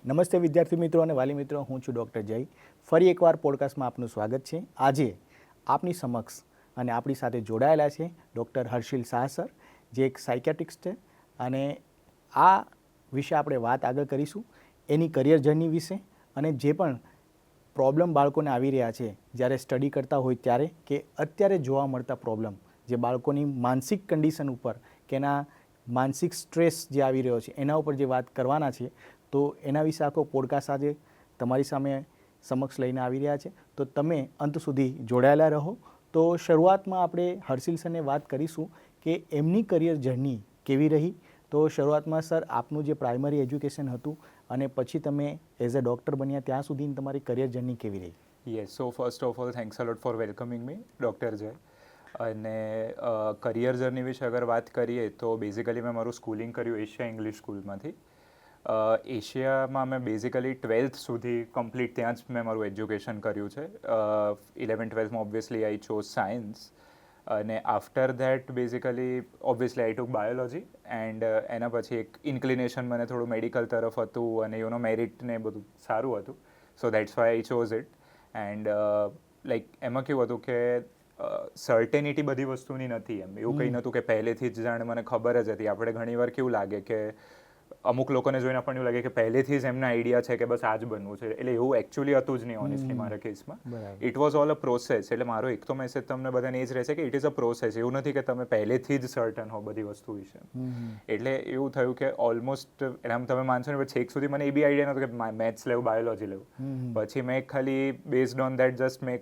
નમસ્તે વિદ્યાર્થી મિત્રો અને વાલી મિત્રો, હું છું ડૉક્ટર જય. ફરી એકવાર પોડકાસ્ટમાં આપનું સ્વાગત છે. આજે આપની સમક્ષ અને આપણી સાથે જોડાયેલા છે ડૉક્ટર હર્ષિલ શાહ સર, જે એક સાયકેટ્રિસ્ટ છે, અને આ વિશે આપણે વાત આગળ કરીશું, એની કરિયર જર્ની વિશે, અને જે પણ પ્રોબ્લેમ બાળકોને આવી રહ્યા છે જ્યારે સ્ટડી કરતા હોય ત્યારે, કે અત્યારે જોવા મળતા પ્રોબ્લેમ જે બાળકોની માનસિક કન્ડિશન ઉપર કે એના માનસિક સ્ટ્રેસ જે આવી રહ્યો છે એના ઉપર જે વાત કરવાના છે. તો એના વિશે આખો પોડકાસ્ટ આજે તમારી સામે સમક્ષ લઈને આવી રહ્યા છે, તો તમે અંત સુધી જોડાયેલા રહો. તો શરૂઆતમાં આપણે હર્ષિલ સરને વાત કરીશું કે એમની કરિયર જર્ની કેવી રહી. તો શરૂઆતમાં સર, આપનું જે પ્રાઇમરી એજ્યુકેશન હતું અને પછી તમે એઝ અ ડૉક્ટર બન્યા ત્યાં સુધીની તમારી કરિયર જર્ની કેવી રહી? Yes, so first of all thanks a lot four welcoming me, doctor જય. અને કરિયર જર્ની વિશે અગર વાત કરીએ તો બેઝિકલી મેં મારું સ્કૂલિંગ કર્યું એશિયા ઇંગ્લિશ સ્કૂલમાંથી. એશિયામાં મેં બેઝિકલી 12th સુધી કમ્પ્લીટ ત્યાં જ મેં મારું એજ્યુકેશન કર્યું છે. 11th-12thમાં ઓબ્વિયસલી આઈ ચોઝ સાયન્સ, અને after that basically obviously I took biology, and એના પછી એક ઇન્ક્લિનેશન મને થોડું મેડિકલ તરફ હતું, અને મેરિટ ને બધું સારું હતું, સો that's why I chose it. And like એમાં કેવું હતું કે સર્ટેનિટી બધી વસ્તુની નથી, એવું કંઈ નહોતું કે પહેલેથી જ જાણે મને ખબર જ હતી. આપણે ઘણીવાર કેવું લાગે કે અમુક લોકોને જોઈને આપણને એવું લાગે કે પહેલેથી જ એમના આઈડિયા છે કે બસ આ જ બનવું છે, એટલે એવું એકચ્યુઅલી હતું જ નહીં ઓનેસ્ટલી મારા કેસમાં. It was all a process. એટલે મારો એક તો મેસેજ તમને બધાને એ જ રહેશે કે ઇટ ઇઝ અ પ્રોસેસ. એવું નથી કે તમે પહેલેથી જ સર્ટન હો બધી વસ્તુ વિશે. એટલે એવું થયું કે ઓલમોસ્ટ, એટલે આમ તમે માનશો ને, છેક સુધી મને એ બી આઈડિયા નહોતો કે મેથ્સ લેવું, બાયોલોજી લેવું. પછી મેં ખાલી બેઝડ ઓન દેટ જસ્ટ મેં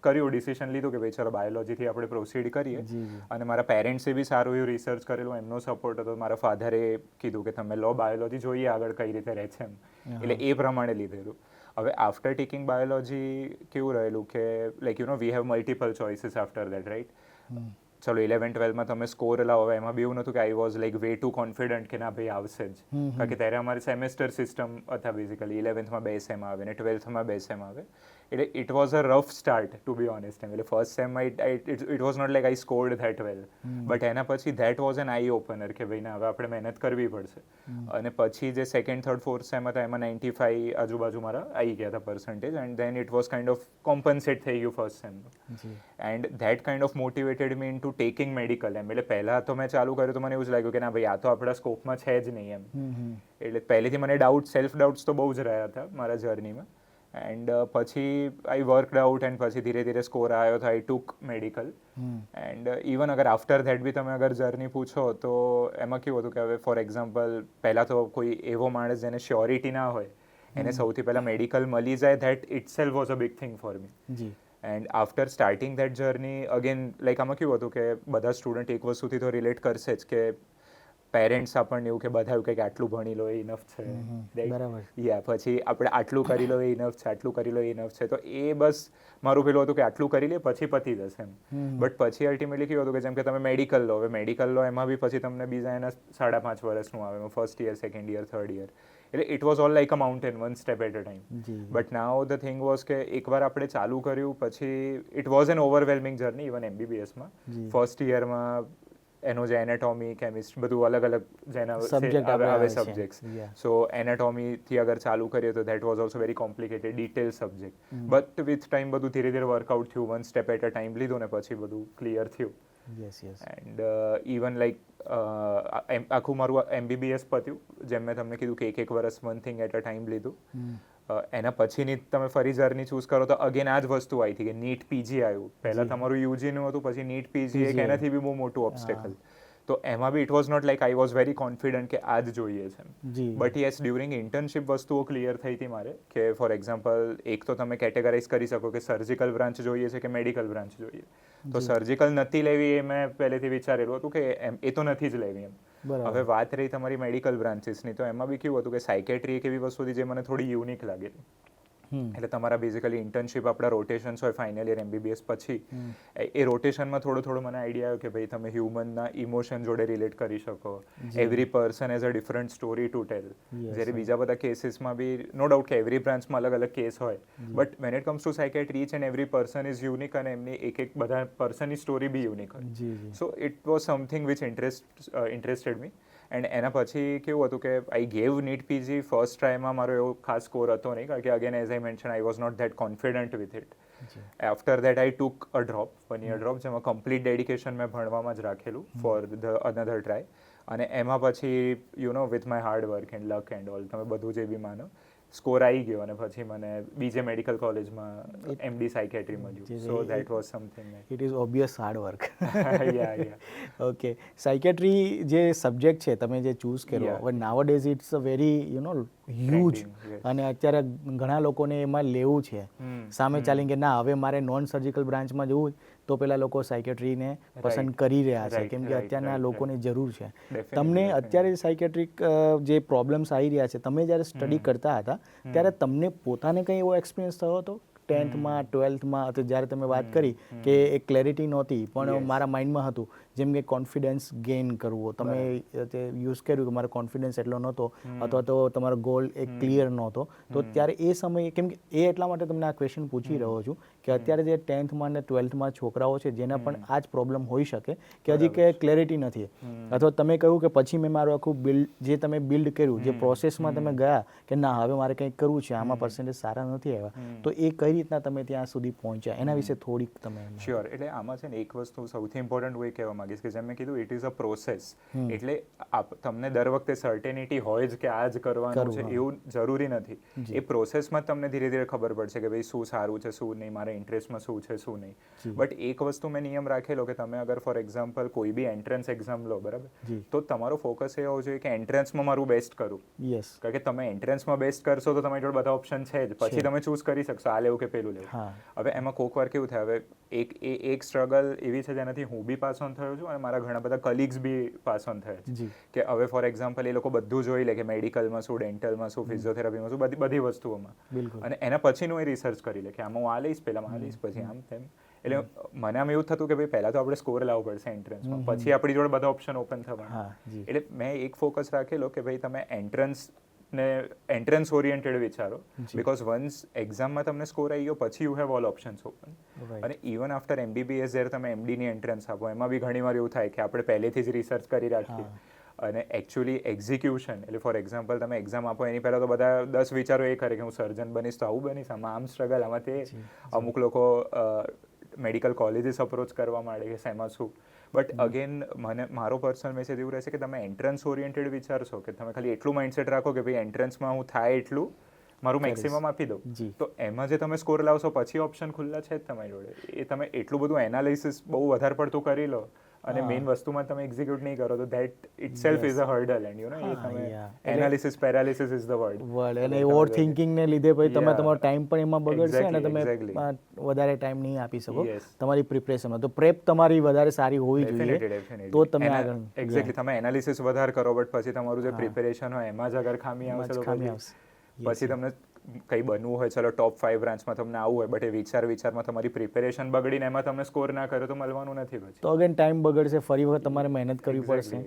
કર્યું, ડિસિઝન લીધું કે ભાઈ ચલો બાયોલોજીથી આપણે પ્રોસીડ કરીએ. અને મારા પેરેન્ટ્સે બી સારું એવું રિસર્ચ કરેલું, એમનો સપોર્ટ હતો. મારા ફાધરે કીધું કે તમે લો બાયોલોજી, જોઈએ આગળ કઈ રીતે રહે છે એમ, એટલે એ પ્રમાણે લીધેલું. હવે આફ્ટર ટેકિંગ બાયોલોજી કેવું રહેલું કે like we have multiple choices after that, right? ચલો 11th-12thમાં તમે સ્કોર લાવો, હવે એમાં બી એવું નહોતું કે I was like way too confident કે ના ભાઈ આવશે જ. કારણ કે ત્યારે અમારી સેમેસ્ટર સિસ્ટમ હતા બેઝિકલી. 11thમાં 2 સેમ આવે ને 12thમાં 2 સેમ આવે, એટલે it was a rough start to be honest. એટલે ફર્સ્ટ સેમમાં it was not like I scored that well, but એના પછી that was an eye opener કે ભાઈ ના, હવે આપણે મહેનત કરવી પડશે. અને પછી જે સેકન્ડ, થર્ડ, ફોર્થ સેમ હતા એમાં 95 આજુબાજુ મારા આવી ગયા હતા percentage, and then it was kind of compensate થઈ ગયું ફર્સ્ટ સેમનું. And that kind of motivated me in to taking medical એમ. એટલે પહેલાં તો મેં ચાલુ કર્યું તો મને એવું જ લાગ્યું કે ના ભાઈ, આ તો આપણા સ્કોપમાં છે જ નહીં એમ. એટલે પહેલેથી મને સેલ્ફ ડાઉટ્સ તો બહુ જ રહ્યા હતા મારા જર્નીમાં. એન્ડ પછી આઈ વર્કડ આઉટ, એન્ડ પછી ધીરે ધીરે સ્કોર આવ્યો તો આઈ ટુક મેડિકલ. એન્ડ ઇવન અગર આફ્ટર ધેટ બી તમે અગર જર્ની પૂછો તો એમાં કેવું હતું કે હવે ફોર એક્ઝામ્પલ, પહેલાં તો કોઈ એવો માણસ જેને શ્યોરિટી ના હોય એને સૌથી પહેલાં મેડિકલ મળી જાય, that itself was a big thing for me. And after starting that journey again, like આમાં કેવું હતું કે બધા સ્ટુડન્ટ એક વસ્તુથી તો રિલેટ કરશે જ કે પેરેન્ટ્સ આપણને એવું કે બધા એવું કે આટલું ભણી લો એ ઇનફ છે, યા પછી આપણે આટલું કરી લો એ ઇનફ છે, આટલું કરી લો એ ઇનફ છે. તો એ બસ મારું પેલું હતું કે આટલું કરી લે પછી પતી જશે એમ. બટ પછી અલ્ટિમેટલી કેવું હતું કે જેમ કે તમે મેડિકલ લો, હવે મેડિકલ લો એમાં બી પછી તમને બીજા એના 5.5 વર્ષનું આવે, first year, second year, third year. એટલે it was all like a mountain, one step at a time. But now the thing was કે એકવાર આપણે ચાલુ કર્યું પછી it was an overwhelming journey. Even એમબીબીએસમાં ફર્સ્ટ યરમાં એનું જે એનાટોમી, કેમિસ્ટ્રી, બધું અલગ અલગ જેના આવે સબ્જેક્ટ્સ. સો એનાટોમીથી અગર ચાલુ કરીએ તો that was also very complicated, detail subject. But with time બધું ધીરે ધીરે વર્કઆઉટ થયું, one step at a time લીધું ને પછી બધું ક્લિયર થયું. એન્ડ ઇવન લાઈક આખું મારું એમબીબીએસ પત્યું, જેમ મેં તમને કીધું કે એક વર્ષ one thing at a time લીધું. એના પછીની તમે ફરી જર્ની ચૂઝ કરો તો અગેન આ જ વસ્તુ આવી હતી કે નીટ પીજી આવ્યું. પહેલાં તમારું યુજીનું હતું, પછી નીટ પીજી, એક એનાથી બી બહુ મોટું ઓબ્સ્ટેકલ. તો એમાં બી it was not like I was very confident કે આ જ જોઈએ છે. બટ યસ, ડ્યુરિંગ ઇન્ટર્નશિપ વસ્તુઓ ક્લિયર થઈ હતી મારે, કે ફોર એક્ઝામ્પલ એક તો તમે કેટેગરાઇઝ કરી શકો કે સર્જિકલ બ્રાન્ચ જોઈએ છે કે મેડિકલ બ્રાન્ચ જોઈએ. તો સર્જિકલ નથી લેવી એ મેં પહેલેથી વિચારેલું હતું કે એ તો નથી જ લેવી એમ. હવે વાત રહી તમારી મેડિકલ બ્રાન્ચીસની, તો એમાં બી કેવું હતું કે સાયકેટ્રી એક એવી વસ્તુ હતી જે મને થોડી યુનિક લાગેલી. એટલે તમારા બેઝિકલી ઇન્ટર્નશિપ, આપણા રોટેશન્સ હોય ફાઇનલ યર એમબીબીએસ પછી, એ રોટેશનમાં થોડો મને આઈડિયા આવ્યો કે ભાઈ તમે હ્યુમનના ઇમોશન જોડે રિલેટ કરી શકો. Every person as a different story to tell. જ્યારે બીજા બધા કેસીસમાં બી નો ડાઉટ કે એવરી બ્રાન્ચમાં અલગ અલગ કેસ હોય, but when it comes to psychiatry, each and every person is unique, અને એમની એક બધા પર્સનની સ્ટોરી બી યુનિક હોય. So it was something which interested me. And એના પછી કેવું હતું કે I gave NEET PG first ટ્રાયમાં મારો એવો ખાસ સ્કોર હતો નહીં, કારણ કે again as I mention I was not that confident with it. After that I took a drop, 1 year drop, જેમાં કમ્પ્લીટ ડેડિકેશન મેં ભણવામાં જ રાખેલું ફોર ધ અનધર ટ્રાય. અને એમાં પછી with my hard work and luck and all, તમે બધું જે બી માનો, સ્કોર આવી ગયો અને પછી મને બીજે મેડિકલ કોલેજમાં MD સાયકેટ્રી મળ્યું. So that was something. It is obvious hard work. Ya okay, psychiatry જે સબ્જેક્ટ છે તમે જે ચૂઝ કર્યો, Yeah. હવે nowadays it's a very huge, yes. અને અત્યારે ઘણા લોકોને એમાં લેવું છે સામે ચાલીને કે ના હવે મારે નોન સર્જિકલ બ્રાન્ચમાં જવું તો પેલા લોકો સાયકેટ્રીને પસંદ કરી રહ્યા છે, કેમ કે અત્યારના લોકોને જરૂર છે. તમને અત્યારે સાયકેટ્રિક જે પ્રોબ્લેમ્સ આવી રહ્યા છે, તમે જ્યારે સ્ટડી કરતા હતા ત્યારે તમને પોતાને કંઈ એવો એક્સપિરિયન્સ થયો હતો 10th માં 12th માં, અથવા જ્યારે તમે વાત કરી કે એક ક્લેરિટી નહોતી પણ મારા માઇન્ડમાં હતું, જેમ કે કોન્ફિડન્સ ગેઇન કરવો, તમે યુઝ કર્યું કે મારો કોન્ફિડન્સ એટલો નહોતો અથવા તો તમારો ગોલ એક ક્લિયર નહોતો, તો ત્યારે એ સમયે, કેમ કે એ એટલા માટે તમને આ ક્વેશ્ચન પૂછી રહ્યો છું કે અત્યારે જે 10th માં અને 12th માં છોકરાઓ છે જેના પણ આ જ પ્રોબ્લેમ હોઈ શકે કે હજી કે ક્લેરિટી નથી, અથવા તમે કહ્યું કે પછી મેં મારું આખું બિલ્ડ જે તમે બિલ્ડ કર્યું, જે પ્રોસેસમાં તમે ગયા કે ના હવે મારે કંઈક કરવું છે, આમાં પર્સન્ટેજ સારા નથી આવ્યા, તો એ કઈ રીતના તમે ત્યાં સુધી પહોંચ્યા એના વિશે થોડીક તમે. શ્યોર. એટલે આમાં છે ને એક વસ્તુ સૌથી ઇમ્પોર્ટન્ટ હું એ કહેવા માંગીશ કે જેમ મેં કીધું ઇટ ઇઝ અ પ્રોસેસ. એટલે તમને દર વખતે સર્ટેનિટી હોય જ કે આ જ કરવાનું છે એવું જરૂરી નથી. એ પ્રોસેસમાં તમને ધીરે ધીરે ખબર પડશે કે ભાઈ શું સારું છે શું નહીં, મારા ઇન્ટરેસ્ટમાં શું છે શું નહીં. બટ એક વસ્તુ મેં નિયમ રાખેલો કે તમે અગર ફોર એક્ઝામ્પલ કોઈ બી એન્ટ્રન્સ એક્ઝામ લો, બરાબર, તો તમારો ફોકસ એ હોવો જોઈએ કે એન્ટ્રન્સમાં મારું બેસ્ટ કરું. યસ. કારણ કે તમે એન્ટ્રન્સમાં બેસ્ટ કરશો તો તમારી જોડે બધા ઓપ્શન છે જ, પછી તમે ચૂઝ કરી શકશો આ લેવું કે પેલું લેવું. હવે એમાં કોક વાર કેવું થાય, હવે એક સ્ટ્રગલ એવી છે જેનાથી હું બી પાસ ઓન થયો છું અને મારા ઘણા બધા કલીગ્સ બી પાસ ઓન થયા છે કે હવે ફોર એક્ઝામ્પલ એ લોકો બધું જોઈ લે કે મેડિકલમાં શું, ડેન્ટલમાં શું, ફિઝિયોથેરાપીમાં શું, બધી વસ્તુઓમાં, અને એના પછીનું એ રિસર્ચ કરી લે કે આમાં હું આ લઈશ, પહેલાં આ લઈશ, પછી આમ તેમ. એટલે મને આમ એવું થતું કે ભાઈ પહેલાં તો આપણે સ્કોર લાવવો પડશે એન્ટ્રન્સમાં, પછી આપણી જોડે બધા ઓપ્શન ઓપન થવાના. એટલે મેં એક ફોકસ રાખેલો કે ભાઈ તમે એન્ટ્રન્સ ઓરિએન્ટેડ વિચારો, બીકોઝ વન્સ એક્ઝામમાં તમને સ્કોર આવી ગયો પછી you have all options open. અને ઇવન આફ્ટર MBBS જ્યારે તમે MDની એન્ટ્રન્સ આપો એમાં બી ઘણી વાર એવું થાય કે આપણે પહેલેથી જ રિસર્ચ કરી રાખીએ અને એકચ્યુઅલી એક્ઝિક્યુશન, એટલે ફોર એક્ઝામ્પલ તમે એક્ઝામ આપો એની પહેલાં તો બધા 10 વિચારો એ કરે કે હું સર્જન બનીશ તો આવું બનીશ, આમાં આમ સ્ટ્રગલ, આમાં તે, અમુક લોકો મેડિકલ કોલેજીસ અપ્રોચ કરવા માંડે કે શેમાં શું. બટ અગેન મારો પર્સનલ મેસેજ એવું રહેશે કે તમે એન્ટ્રન્સ ઓરિએન્ટેડ વિચારશો, કે તમે ખાલી એટલું માઇન્ડસેટ રાખો કે ભાઈ એન્ટ્રન્સમાં હું થાય એટલું મારું મેક્સિમમ આપી દઉં, તો એમાં જે તમે સ્કોર લાવશો પછી ઓપ્શન ખુલ્લા છે જ તમારી જોડે. એ તમે એટલું બધું એનાલિસિસ બહુ વધારે પડતું કરી લો અને મેઇન વસ્તુમાં તમે એક્ઝિક્યુટ નહીં કરો તો that itself is a hurdle, and એ તમે analysis paralysis is the word. અને ઓવર થિંકિંગ ને લીધે પછી તમે તમારો ટાઈમ પણ એમાં બગડશે અને તમે વધારે ટાઈમ નહીં આપી શકો તમારી પ્રિપરેશનમાં. તો પ્રેપ તમારી વધારે સારી હોવી જોઈએ તો તમે આગળ. એક્ઝેક્ટલી, તમે એનાલિસિસ વધારે કરો બટ પછી તમારું જે પ્રિપેરેશન હોય એમાં જ અગર ખામી આવશે તો પછી તમને કંઈ બનવું હોય, ચલો ટોપ 5 બ્રાન્ચમાં તમને આવવું હોય, બટ એ વિચારમાં તમારી પ્રિપેરેશન બગડીને એમાં તમને સ્કોર ના કર્યો તો મળવાનું નથી પછી. તો અગેન ટાઈમ બગડશે, ફરી વખત તમારે મહેનત કરવી પડશે,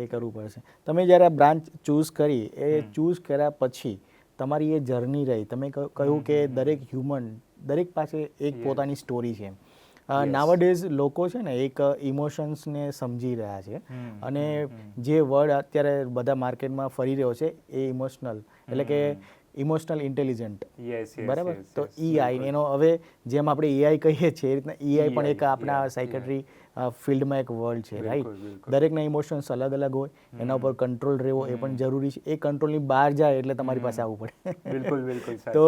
એ કરવું પડશે. તમે જ્યારે આ બ્રાન્ચ ચૂઝ કરી, એ ચૂઝ કર્યા પછી તમારી એ જર્ની રહી, તમે કહ્યું કે દરેક હ્યુમન, દરેક પાસે એક પોતાની સ્ટોરી છે. નાવડેઝ લોકો છે ને એક ઇમોશન્સને સમજી રહ્યા છે અને જે વર્ડ અત્યારે બધા માર્કેટમાં ફરી રહ્યો છે એ ઇમોશનલ, એટલે કે ઇમોશનલ ઇન્ટેલિજન્ટ, બરાબર. તો EI એનો હવે જેમ આપણે AI કહીએ છીએ એ રીતના EI પણ એક આપણા સાયકેટ્રી ફિલ્ડમાં એક વર્ડ છે, રાઈટ. દરેકના ઇમોશન્સ અલગ અલગ હોય, એના ઉપર કંટ્રોલ રહેવો એ પણ જરૂરી છે. એ કંટ્રોલની બહાર જાય એટલે તમારી પાસે આવવું પડે. બિલકુલ બિલકુલ. તો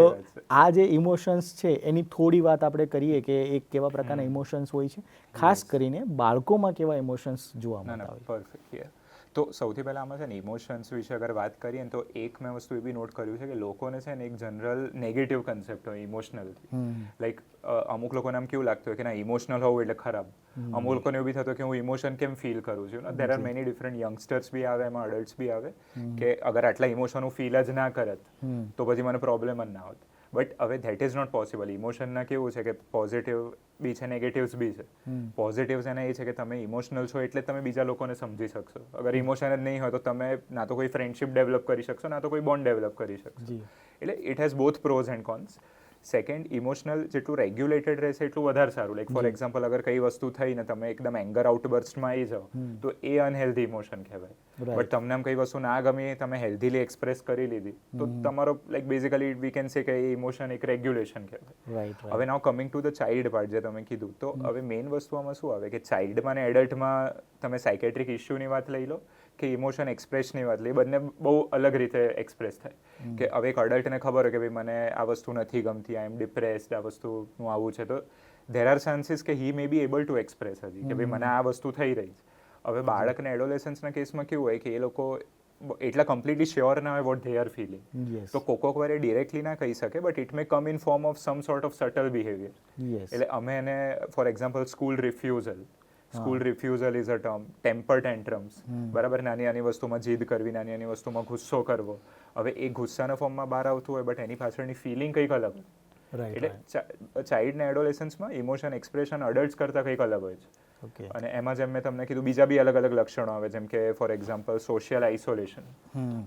આ જે ઇમોશન્સ છે એની થોડી વાત આપણે કરીએ કે એક કેવા પ્રકારના ઇમોશન્સ હોય છે, ખાસ કરીને બાળકોમાં કેવા ઇમોશન્સ જોવા મળતા હોય. પરફેક્ટ. તો સૌથી પહેલાં આમાં છે ને ઇમોશન્સ વિશે અગર વાત કરીએ ને તો એક મેં વસ્તુ એ બી નોટ કર્યું છે કે લોકોને છે ને એક જનરલ નેગેટિવ કન્સેપ્ટ હોય ઇમોશનલથી. લાઈક અમુક લોકોને આમ કેવું લાગતું હોય કે ના ઇમોશનલ હોવું એટલે ખરાબ. અમુક લોકોને એવું બી થતું કે હું ઇમોશન કેમ ફીલ કરું છું. There are many different youngsters બી આવે, એમાં અડલ્ટ્સ બી આવે કે અગર આટલા ઇમોશન હું ફીલ જ ના કરત તો પછી મને પ્રોબ્લેમ જ ના હોત. બટ હવે ધેટ ઇઝ નોટ પોસિબલ. ઇમોશનના કેવું છે કે પોઝિટિવ બી છે, નેગેટિવ્સ બી છે. પોઝિટિવ્સ એના એ છે કે તમે ઇમોશનલ છો એટલે તમે બીજા લોકોને સમજી શકશો. અગર ઇમોશન જ નહીં હોય તો તમે ના તો કોઈ ફ્રેન્ડશિપ ડેવલપ કરી શકશો, ના તો કોઈ બોન્ડ ડેવલપ કરી શકશો. એટલે it has both pros and cons. Second, emotional જેટલું રેગ્યુલેટેડ રહેશે એટલું વધારે સારું. લાઈક ફોર એક્ઝામ્પલ, અગર કઈ વસ્તુ થઈ ને તમે એકદમ એંગર આઉટબર્સ્ટમાં આવી જાઓ તો એ અનહેલ્ધી ઇમોશન કહેવાય. બટ તમને આમ કઈ વસ્તુ ના ગમી તમે હેલ્ધીલી એક્સપ્રેસ કરી લીધી તો તમારો like basically we can say કે એ ઇમોશન એક રેગ્યુલેશન કહેવાય. હવે now coming to the child part જે તમે કીધું, તો હવે મેઇન વસ્તુ આમાં શું આવે કે ચાઇલ્ડમાં ને એડલ્ટમાં તમે સાયકેટ્રિક ઇશ્યુની વાત લઈ લો કે ઇમોશન એક્સપ્રેસની વાત લઈ, બંને બહુ અલગ રીતે એક્સપ્રેસ થાય. કે હવે એક અડલ્ટને ખબર હોય કે ભાઈ મને આ વસ્તુ નથી ગમતી, આઈ એમ ડિપ્રેસ્ડ, આ વસ્તુનું આવું છે, તો ધેર આર ચાન્સીસ કે હી મે બી એબલ ટુ એક્સપ્રેસ હજી કે ભાઈ મને આ વસ્તુ થઈ રહી છે. હવે બાળકને એડોલેસન્સના કેસમાં કેવું હોય કે એ લોકો એટલા કમ્પ્લીટલી શ્યોર ના હોય વોટ ધે આર ફીલિંગ, તો કોક વાર એ ડિરેક્ટલી ના કહી શકે, but it may come in form of some sort of subtle behaviour. એટલે અમે એને for example school refusal is a term, temper tantrums, બરાબર, નાની નાની વસ્તુમાં જીદ કરવી, નાની નાની વસ્તુમાં ગુસ્સો કરવો. હવે એ ગુસ્સાના ફોર્મમાં બહાર આવતું હોય બટ એની પાછળની ફિલિંગ કંઈક અલગ હોય. એટલે ચાઇલ્ડ ને એડોલેસન્સમાં ઇમોશન એક્સપ્રેશન અડલ્ટ્સ કરતાં કંઈક અલગ હોય છે. અને એમાં જેમ મેં તમને કીધું બીજા બી અલગ અલગ લક્ષણો આવે, જેમ કે ફોર એક્ઝામ્પલ સોશિયલ આઇસોલેશન,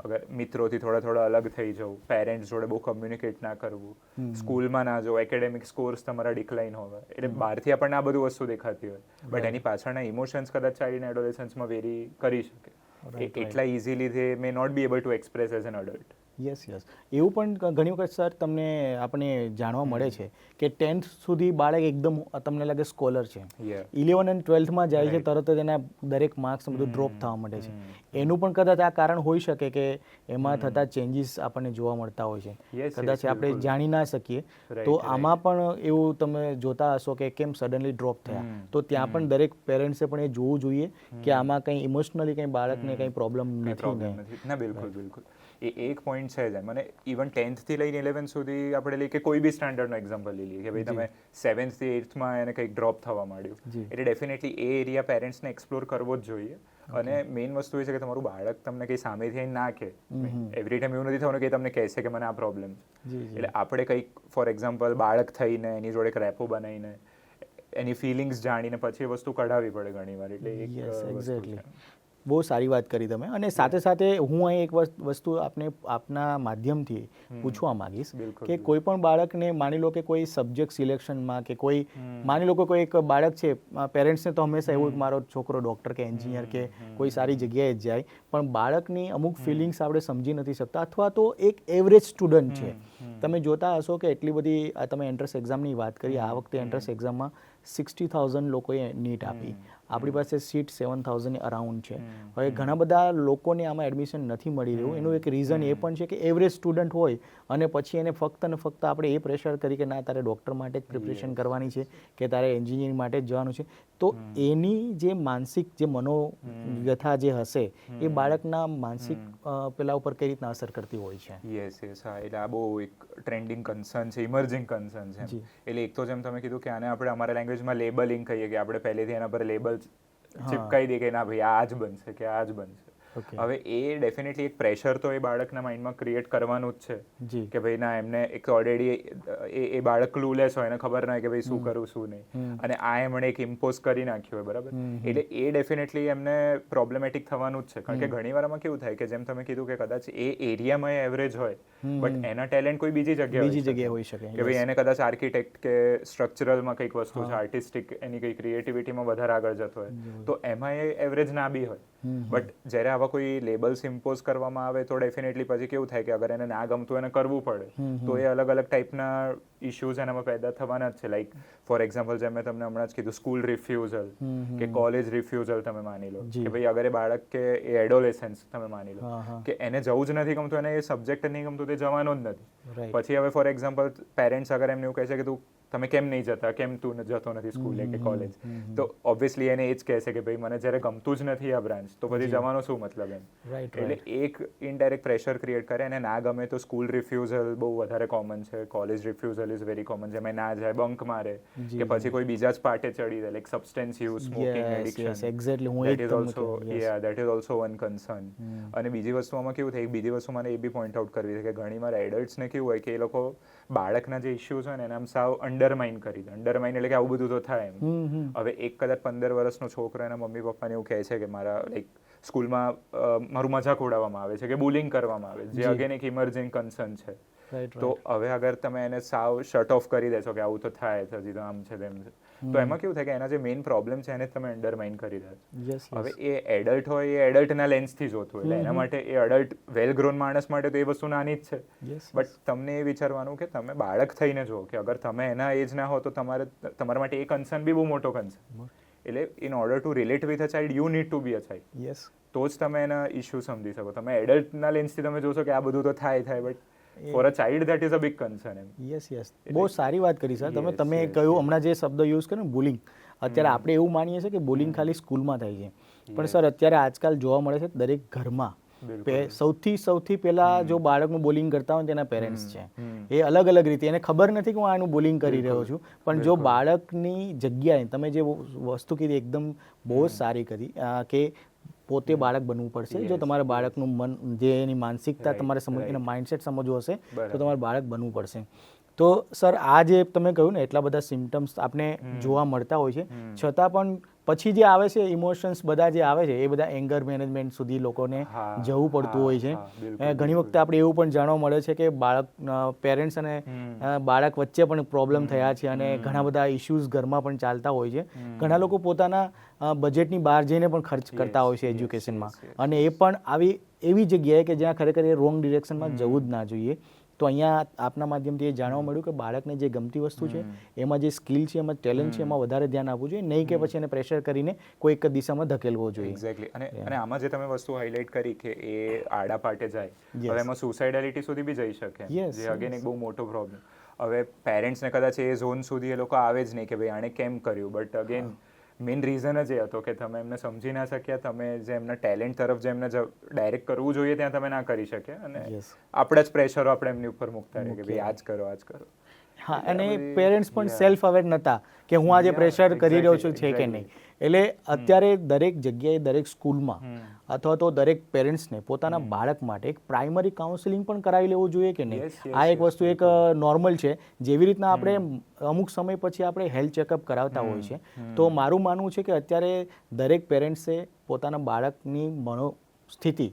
અગર મિત્રોથી થોડા અલગ થઈ જવું, પેરેન્ટ્સ જોડે બહુ કમ્યુનિકેટ ના કરવું, સ્કૂલમાં ના જવું, એકેડેમિક સ્કોર્સ તમારા ડિક્લાઇન હોવા. એટલે બહારથી આપણને આ બધું વસ્તુ દેખાતી હોય બટ એની પાછળના ઇમોશન્સ કદાચ ચાઇલ્ડ એડોલેસન્સમાં વેરી કરી શકે. એટલા easily they may not be able to express as an adult. Yes. એવું પણ ઘણી વખત સર તમને આપણે જાણવા મળે છે કે 10th સુધી બાળક એકદમ તમને લાગે સ્કોલર છે, 11 અને 12થમાં જાય છે તરત જ એના દરેક માર્ક્સ બધું ડ્રોપ થવા માંડે છે. એનું પણ કદાચ આ કારણ હોઈ શકે કે એમાં થતા ચેન્જીસ આપણને જોવા મળતા હોય છે, કદાચ આપણે જાણી ના શકીએ. તો આમાં પણ એવું તમે જોતા હશો કે કેમ સડનલી ડ્રોપ થયા, તો ત્યાં પણ દરેક પેરેન્ટ્સે પણ એ જોવું જોઈએ કે આમાં કંઈ ઇમોશનલી કંઈ બાળકને કંઈ પ્રોબ્લેમ નથી ને. ના, બિલકુલ. એ એક પોઈન્ટ છે જ. મને ઇવન 10th થી લઈને 11th સુધી આપણે લઈએ કે કોઈ બી સ્ટાન્ડર્ડનો એક્ઝામ્પલ લઈ લઈએ કે ભાઈ તમે 7th થી 8thમાં એને કંઈક ડ્રોપ થવા માંડ્યું, એટલે ડેફિનેટલી એ એરિયા પેરેન્ટ્સને એક્સપ્લોર કરવો જ જોઈએ. અને મેઇન વસ્તુ એ છે કે તમારું બાળક તમને કંઈ સામેથી ના કહે, એવરી ટાઈમ એવું નથી થવાનું કે તમને કહેશે કે મને આ પ્રોબ્લેમ છે. એટલે આપણે કંઈક ફોર એક્ઝામ્પલ બાળક થઈને એની જોડે એક રેપો બનાવીને એની ફિલિંગ્સ જાણીને પછી એ વસ્તુ કઢાવવી પડે ઘણીવાર. એટલે એક વસ્તુ છે. બહુ સારી વાત કરી તમે. અને સાથે સાથે હું અહીં એક વસ્તુ આપના માધ્યમથી પૂછવા માંગીશ કે કોઈ પણ બાળકને માની લો કે કોઈ સબ્જેક્ટ સિલેક્શનમાં કે કોઈ માની લો કે કોઈ એક બાળક છે, પેરેન્ટ્સને તો હંમેશા એવું મારો છોકરો ડૉક્ટર કે એન્જિનિયર કે કોઈ સારી જગ્યાએ જ જાય, પણ બાળકની અમુક ફિલિંગ્સ આપણે સમજી નથી શકતા, અથવા તો એક એવરેજ સ્ટુડન્ટ છે. તમે જોતા હશો કે એટલી બધી તમે એન્ટ્રન્સ એક્ઝામની વાત કરી, આ વખતે એન્ટ્રન્સ એક્ઝામમાં 60,000 લોકોએ નીટ આપી, આપણી પાસે સીટ 7,000 અરાઉન્ડ છે. હવે ઘણા બધા લોકોને આમાં એડમિશન નથી મળી રહ્યું. એનું એક રીઝન એ પણ છે કે એવરેજ સ્ટુડન્ટ હોય અને પછી એને ફક્ત ને ફક્ત આપણે એ પ્રેશર કરી કે ના તારે ડૉક્ટર માટે જ પ્રિપરેશન કરવાની છે કે તારે એન્જિનિયરિંગ માટે જ જવાનું છે, તો એની જે માનસિક જે મનોવ્યથા જે હશે એ બાળકના માનસિક પેલા ઉપર કઈ રીતના અસર કરતી હોય છે. યસ. હા, એટલે આ બહુ એક ટ્રેન્ડિંગ કન્સર્ન છે, ઇમર્જિંગ કન્સર્ન છે. એટલે એક તો જેમ તમે કીધું કે આને આપણે અમારા લેંગ્વેજમાં લેબલિંગ કહીએ કે આપણે પહેલેથી એના પર લેબલ ચિપકાઈ દે કે ના ભાઈ આ જ બનશે કે આ જ બનશે. હવે એ ડેફિનેટલી એક પ્રેશર તો એ બાળકના માઇન્ડમાં ક્રિએટ કરવાનું જ છે કે ભાઈ ના, એમને એક ઓલરેડી એ બાળક ક્લૂલેસ હોય, એને ખબર ના હોય કે ભાઈ શું કરું શું નહીં, અને આ એમણે એક ઇમ્પોઝ કરી નાખ્યું હોય, બરાબર. એટલે એ ડેફિનેટલી એમને પ્રોબ્લેમેટિક થવાનું જ છે. કારણ કે ઘણી વારમાં કેવું થાય કે જેમ તમે કીધું કે કદાચ એ એરિયામાં એવરેજ હોય બટ એના ટેલેન્ટ કોઈ બીજી જગ્યાએ હોઈ શકે કે ભાઈ એને કદાચ આર્કિટેક્ટ કે સ્ટ્રક્ચરલમાં કંઈક વસ્તુ છે, આર્ટિસ્ટિક એની કંઈ ક્રિએટિવિટીમાં વધારે આગળ જતો હોય, તો એમાં એ એવરેજ ના બી હોય. બટ જ્યારે આવા કોઈ લેબલ્સ ઇમ્પોઝ કરવામાં આવે તો ડેફિનેટલી પછી કેવું થાય કે અગર એને ના ગમતું એને કરવું પડે તો એ અલગ અલગ ટાઈપના ઇશ્યુઝ એનામાં પેદા થવાના જ છે. લાઈક ફોર એક્ઝામ્પલ જેમ મેં તમને હમણાં જ કીધું સ્કૂલ રિફ્યુઝલ કે કોલેજ રિફ્યુઝલ, તમે માની લો કે ભાઈ અગર એ બાળક કે એ એડોલેસન્સ તમે માની લો કે એને જવું જ નથી ગમતું, એને એ સબ્જેક્ટ નહીં ગમતું, તે જવાનો જ નથી. પછી હવે ફોર એક્ઝામ્પલ પેરેન્ટ્સ અગર એમને એવું કહે છે કે તું તમે કેમ નહીં જતા, કેમ તું જતો નથી સ્કૂલે કે કોલેજ, તો ઓબ્વિયસલી એને એ જ કહેશે કે ભાઈ મને જ્યારે ગમતું જ નથી આ બ્રાન્ચ, તો પછી જવાનો શું મતલબ એમ. એટલે એક ઇનડાયરેક્ટ પ્રેશર ક્રિએટ કરે, અને ના ગમે તો સ્કૂલ રિફ્યુઝલ બહુ વધારે કોમન છે, કોલેજ રિફ્યુઝલ ઇઝ વેરી કોમન, જેમાં ના જાય, બંક મારે, કે પછી કોઈ બીજા જ પાર્ટે ચડી જાય, like substance use, smoking addiction, that is also one concern. અને બીજી વસ્તુ આમાં કેવું થાય, બીજી વસ્તુ મને એ બી પોઈન્ટ આઉટ કરવી છે કે ઘણીવાર એડલ્ટ્સને કેવું હોય કે એ લોકો બાળકના જે ઇશ્યુઝ હોય ને એને આમ સાવ અંડરમાઇન કરી દે. અંડરમાઇન એટલે કે આવું બધું તો થાય એમ. હવે એક કદાચ 15 વર્ષનો છોકરો એના મમ્મી પપ્પાને એવું કહે છે કે મારા લાઈક સ્કૂલમાં મારું મજાક ઉડાવવામાં આવે છે કે બુલિંગ કરવામાં આવે છે, જે અગેન એક ઇમર્જિંગ કન્સર્ન છે. રાઈટ તો હવે અગર તમે એને સાવ શટ ઓફ કરી દેશો કે આવું તો થાય છે, હજી તો આમ છે તેમ છે, તો એમાં કેવું થાય કે એના જે મેઇન પ્રોબ્લેમ છે એને તમે અંડરમાઇન કરી દે. યસ હવે એ એડલ્ટ હોય એ એડલ્ટના લેન્સથી જોતું એટલે એના માટે એ એડલ્ટ વેલ ગ્રોન માણસ માટે તો એ વસ્તુ નાની જ છે. યસ બટ તમને એ વિચારવાનું કે તમે બાળક થઈને જુઓ કે અગર તમે એના એજના હો તો તમારા માટે એ કન્સર્ન બી બહુ મોટો કન્સર્ન. એટલે in order to relate with a child you need to be a child. Yes તો જ તમે એના ઇશ્યુ સમજી શકો. તમે એડલ્ટના લેન્સથી તમે જોશો કે આ બધું તો થાય but for a child that is a big concern એમ. યસ બહુ સારી વાત કરી સર તમે. Yes, તમે yes, કહ્યું yes. હમણાં જે શબ્દ યુઝ કર્યો ને બુલિંગ, અત્યારે આપણે એવું માનીએ છીએ કે બુલિંગ ખાલી સ્કૂલમાં થાય છે, પણ સર અત્યારે આજકાલ જોવા મળે છે દરેક ઘરમાં. સૌથી પહેલા જો બાળકનું બોલિંગ કરતા હોય તેના પેરેન્ટ્સ છે. એ અલગ અલગ રીતે એને ખબર નથી કે હું આનું બોલિંગ કરી રહ્યો છું, પણ જો બાળકની જગ્યાએ તમે જે વસ્તુ કીધી એકદમ બહુ જ સારી કરી કે પોતે બાળક બનવું પડશે. જો તમારે બાળકનું મન જે એની માનસિકતા તમારે એના માઇન્ડસેટ સમજવો હશે તો તમારે બાળક બનવું પડશે. તો સર આ જે તમે કહ્યું ને એટલા બધા સિમ્ટમ્સ આપણે જોવા મળતા હોય છે, છતાં પણ પછી જે આવે છે ઇમોશન્સ બધા જે આવે છે એ બધા એંગર મેનેજમેન્ટ સુધી લોકોને જવું પડતું હોય છે. ઘણી વખતે આપણે એવું પણ જાણવા મળે છે કે બાળક પેરેન્ટ્સ અને બાળક વચ્ચે પણ પ્રોબ્લેમ થયા છે અને ઘણા બધા ઇશ્યુઝ ઘરમાં પણ ચાલતા હોય છે. ઘણા લોકો પોતાના બજેટની બહાર જઈને પણ ખર્ચ કરતા હોય છે એજ્યુકેશનમાં, અને એ પણ આવી એવી જગ્યાએ કે જ્યાં ખરેખર એ રોંગ ડિરેક્શનમાં જવું જ ના જોઈએ. તો અહીંયા આપના માધ્યમથી એ જાણવા મળ્યું કે બાળકને જે ગમતી વસ્તુ છે, એમાં જે સ્કિલ છે, એમાં ટેલેન્ટ છે, એમાં વધારે ધ્યાન આપવું જોઈએ, નહીં કે પછી એને પ્રેશર કરીને કોઈ એક દિશામાં ધકેલવો જોઈએ. એક્ઝેક્ટલી. અને આમાં જે તમે વસ્તુ હાઇલાઇટ કરી કે એ આડા પાટે જાય, હવે એમાં સુસાઇડાલિટી સુધી બી જઈ શકે, જે અગેન એક બહુ મોટો પ્રોબ્લેમ. હવે પેરેન્ટ્સને કદાચ એ ઝોન સુધી એ લોકો આવે જ નહીં કે ભાઈ આણે કેમ કર્યું, બટ અગેન મેઇન રીઝન જ એ હતો કે તમે એમને સમજી ના શક્યા, તમે જે એમના ટેલેન્ટ તરફ જે એમને ડાયરેક્ટ કરવું જોઈએ ત્યાં તમે ના કરી શક્યા, અને આપણા જ પ્રેશરો આપણે એમની ઉપર મૂકતા રહે કે ભાઈ આ જ કરો આ જ કરો. હા, અને પેરેન્ટ્સ પણ સેલ્ફ અવેર નહોતા કે હું આજે પ્રેશર કરી રહ્યો છું છે કે નહીં. એટલે અત્યારે દરેક જગ્યાએ દરેક સ્કૂલમાં અથવા તો દરેક પેરેન્ટ્સને પોતાના બાળક માટે એક પ્રાઇમરી કાઉન્સેલિંગ પણ કરાવી લેવું જોઈએ કે નહીં. આ એક વસ્તુ એક નોર્મલ છે. જેવી રીતના આપણે અમુક સમય પછી આપણે હેલ્થ ચેકઅપ કરાવતા હોય છે, તો મારું માનવું છે કે અત્યારે દરેક પેરેન્ટ્સે પોતાના બાળકની સ્થિતિ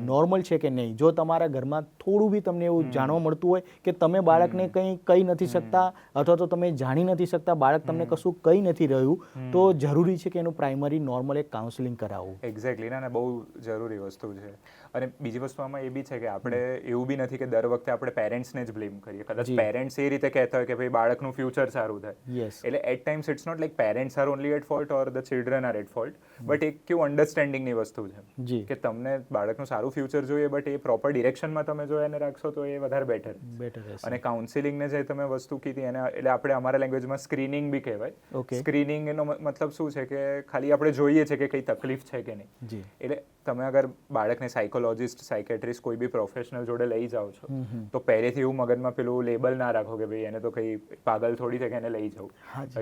નોર્મલ છે કે નહીં, જો તમારા ઘરમાં થોડું બી તમને એવું જાણવા મળતું હોય કે તમે બાળકને કંઈ કહી નથી શકતા અથવા તો તમે જાણી નથી શકતા, બાળક તમને કશું કહી નથી રહ્યું, તો જરૂરી છે કે એનું પ્રાઇમરી નોર્મલ એક કાઉન્સેલિંગ કરાવવું. એક્ઝેક્ટલી. ના બહુ જરૂરી વસ્તુ છે. અને બીજી વસ્તુ આમાં એ બી છે કે આપણે એવું બી નથી કે દર વખતે આપણે પેરેન્ટ્સને જ બ્લેમ કરીએ. કદાચ પેરેન્ટ્સ એ રીતે કહેતા હોય કે ભાઈ બાળકનું ફ્યુચર સારું થાય, એટલે at times it's not like parents are only at fault or the children are at fault, but એક કેવું અન્ડરસ્ટેન્ડિંગની વસ્તુ છે કે તમને બાળકનું સારું ફ્યુચર જોઈએ, બટ એ પ્રોપર ડિરેક્શનમાં તમે જો એને રાખશો તો એ વધારે બેટર રહેશે. અને કાઉન્સિલિંગને જે તમે વસ્તુ કીધી એને એટલે આપણે અમારા લેંગ્વેજમાં સ્ક્રીનિંગ બી કહેવાય. સ્ક્રીનિંગ એનો મતલબ શું છે કે ખાલી આપણે જોઈએ છે કે કઈ તકલીફ છે કે નહીં. એટલે તમે અગર બાળકને સાયકોલોજિસ્ટ, સાયકેટ્રિસ્ટ કોઈ બી પ્રોફેશનલ જોડે લઈ જાઓ છો તો પહેલેથી એવું મગજમાં પેલું લેબલ ના રાખો કે ભાઈ એને તો કઈ પાગલ થોડી છે કે એને લઈ જવું.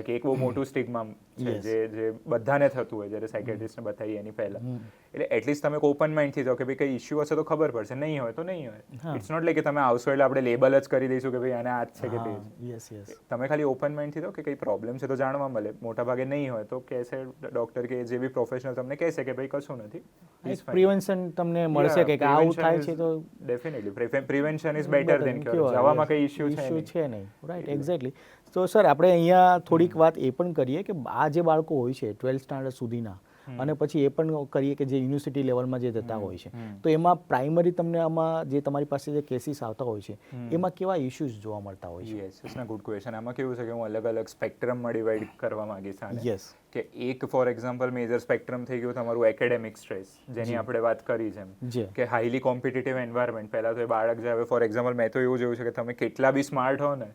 કે એક બહુ મોટું સ્ટિગ્મા છે જે બધાને થતું હોય જ્યારે સાયકેટ્રિસ્ટને બતાવીએ એની પહેલા. એટલે એટલીસ્ટ તમે ઓપન માઇન્ડથી જાઓ કે ભાઈ કઈ ઇશ્યુ હશે તો ખબર પડશે, નહીં હોય તો નહીં હોય. ઇટ્સ નોટ લાઈક કે તમે આવશો એટલે આપણે લેબલ જ કરી દઈશું કે ભાઈ આને આ જ છે કે તે જ. તમે ખાલી ઓપન માઇન્ડથી જાઓ કે કઈ પ્રોબ્લેમ છે તો જાણવા મળે. મોટા ભાગે નહીં હોય તો કહેશે ડોક્ટર કે જે બી પ્રોફેશનલ તમને કહેશે કે ભાઈ કશું નથી, પ્રિવેન્શન તમને મળશે કે આવું થાય છે તો definitely prevention is better than cure. જવામાં કઈ ઇશ્યુ છે નહીં. Right, exactly. તો સર આપણે અહીંયા થોડીક વાત એ પણ કરીએ કે આ જે બાળકો હોય છે 12th સ્ટાન્ડર્ડ સુધીના, અને પછી એ પણ કરીએ કે જે યુનિવર્સિટી લેવલમાં જે જતા હોય છે, તો એમાં પ્રાઇમરી તમને આમાં જે તમારી પાસે જે કેસીસ આવતા હોય છે એમાં કેવા ઇશ્યુઝ જોવા મળતા હોય છે? Yes, it's a good question. આમાં કેવું છે કે હું અલગ અલગ સ્પેક્ટ્રમમાં ડિવાઈડ કરવા માંગીશ આને. યસ. કે એક ફોર એક્ઝામ્પલ મેજર સ્પેક્ટ્રમ થઈ ગયું તમારું એકેડેમિક સ્ટ્રેસ, જેની આપણે વાત કરી છે કે હાઈલી કોમ્પિટિટિવ એન્વાયરમેન્ટ. પહેલા તો એ બાળક જે હવે ફોર એક્ઝામ્પલ મેં તો એવું જોયું છે કે તમે કેટલા બી સ્માર્ટ હો ને,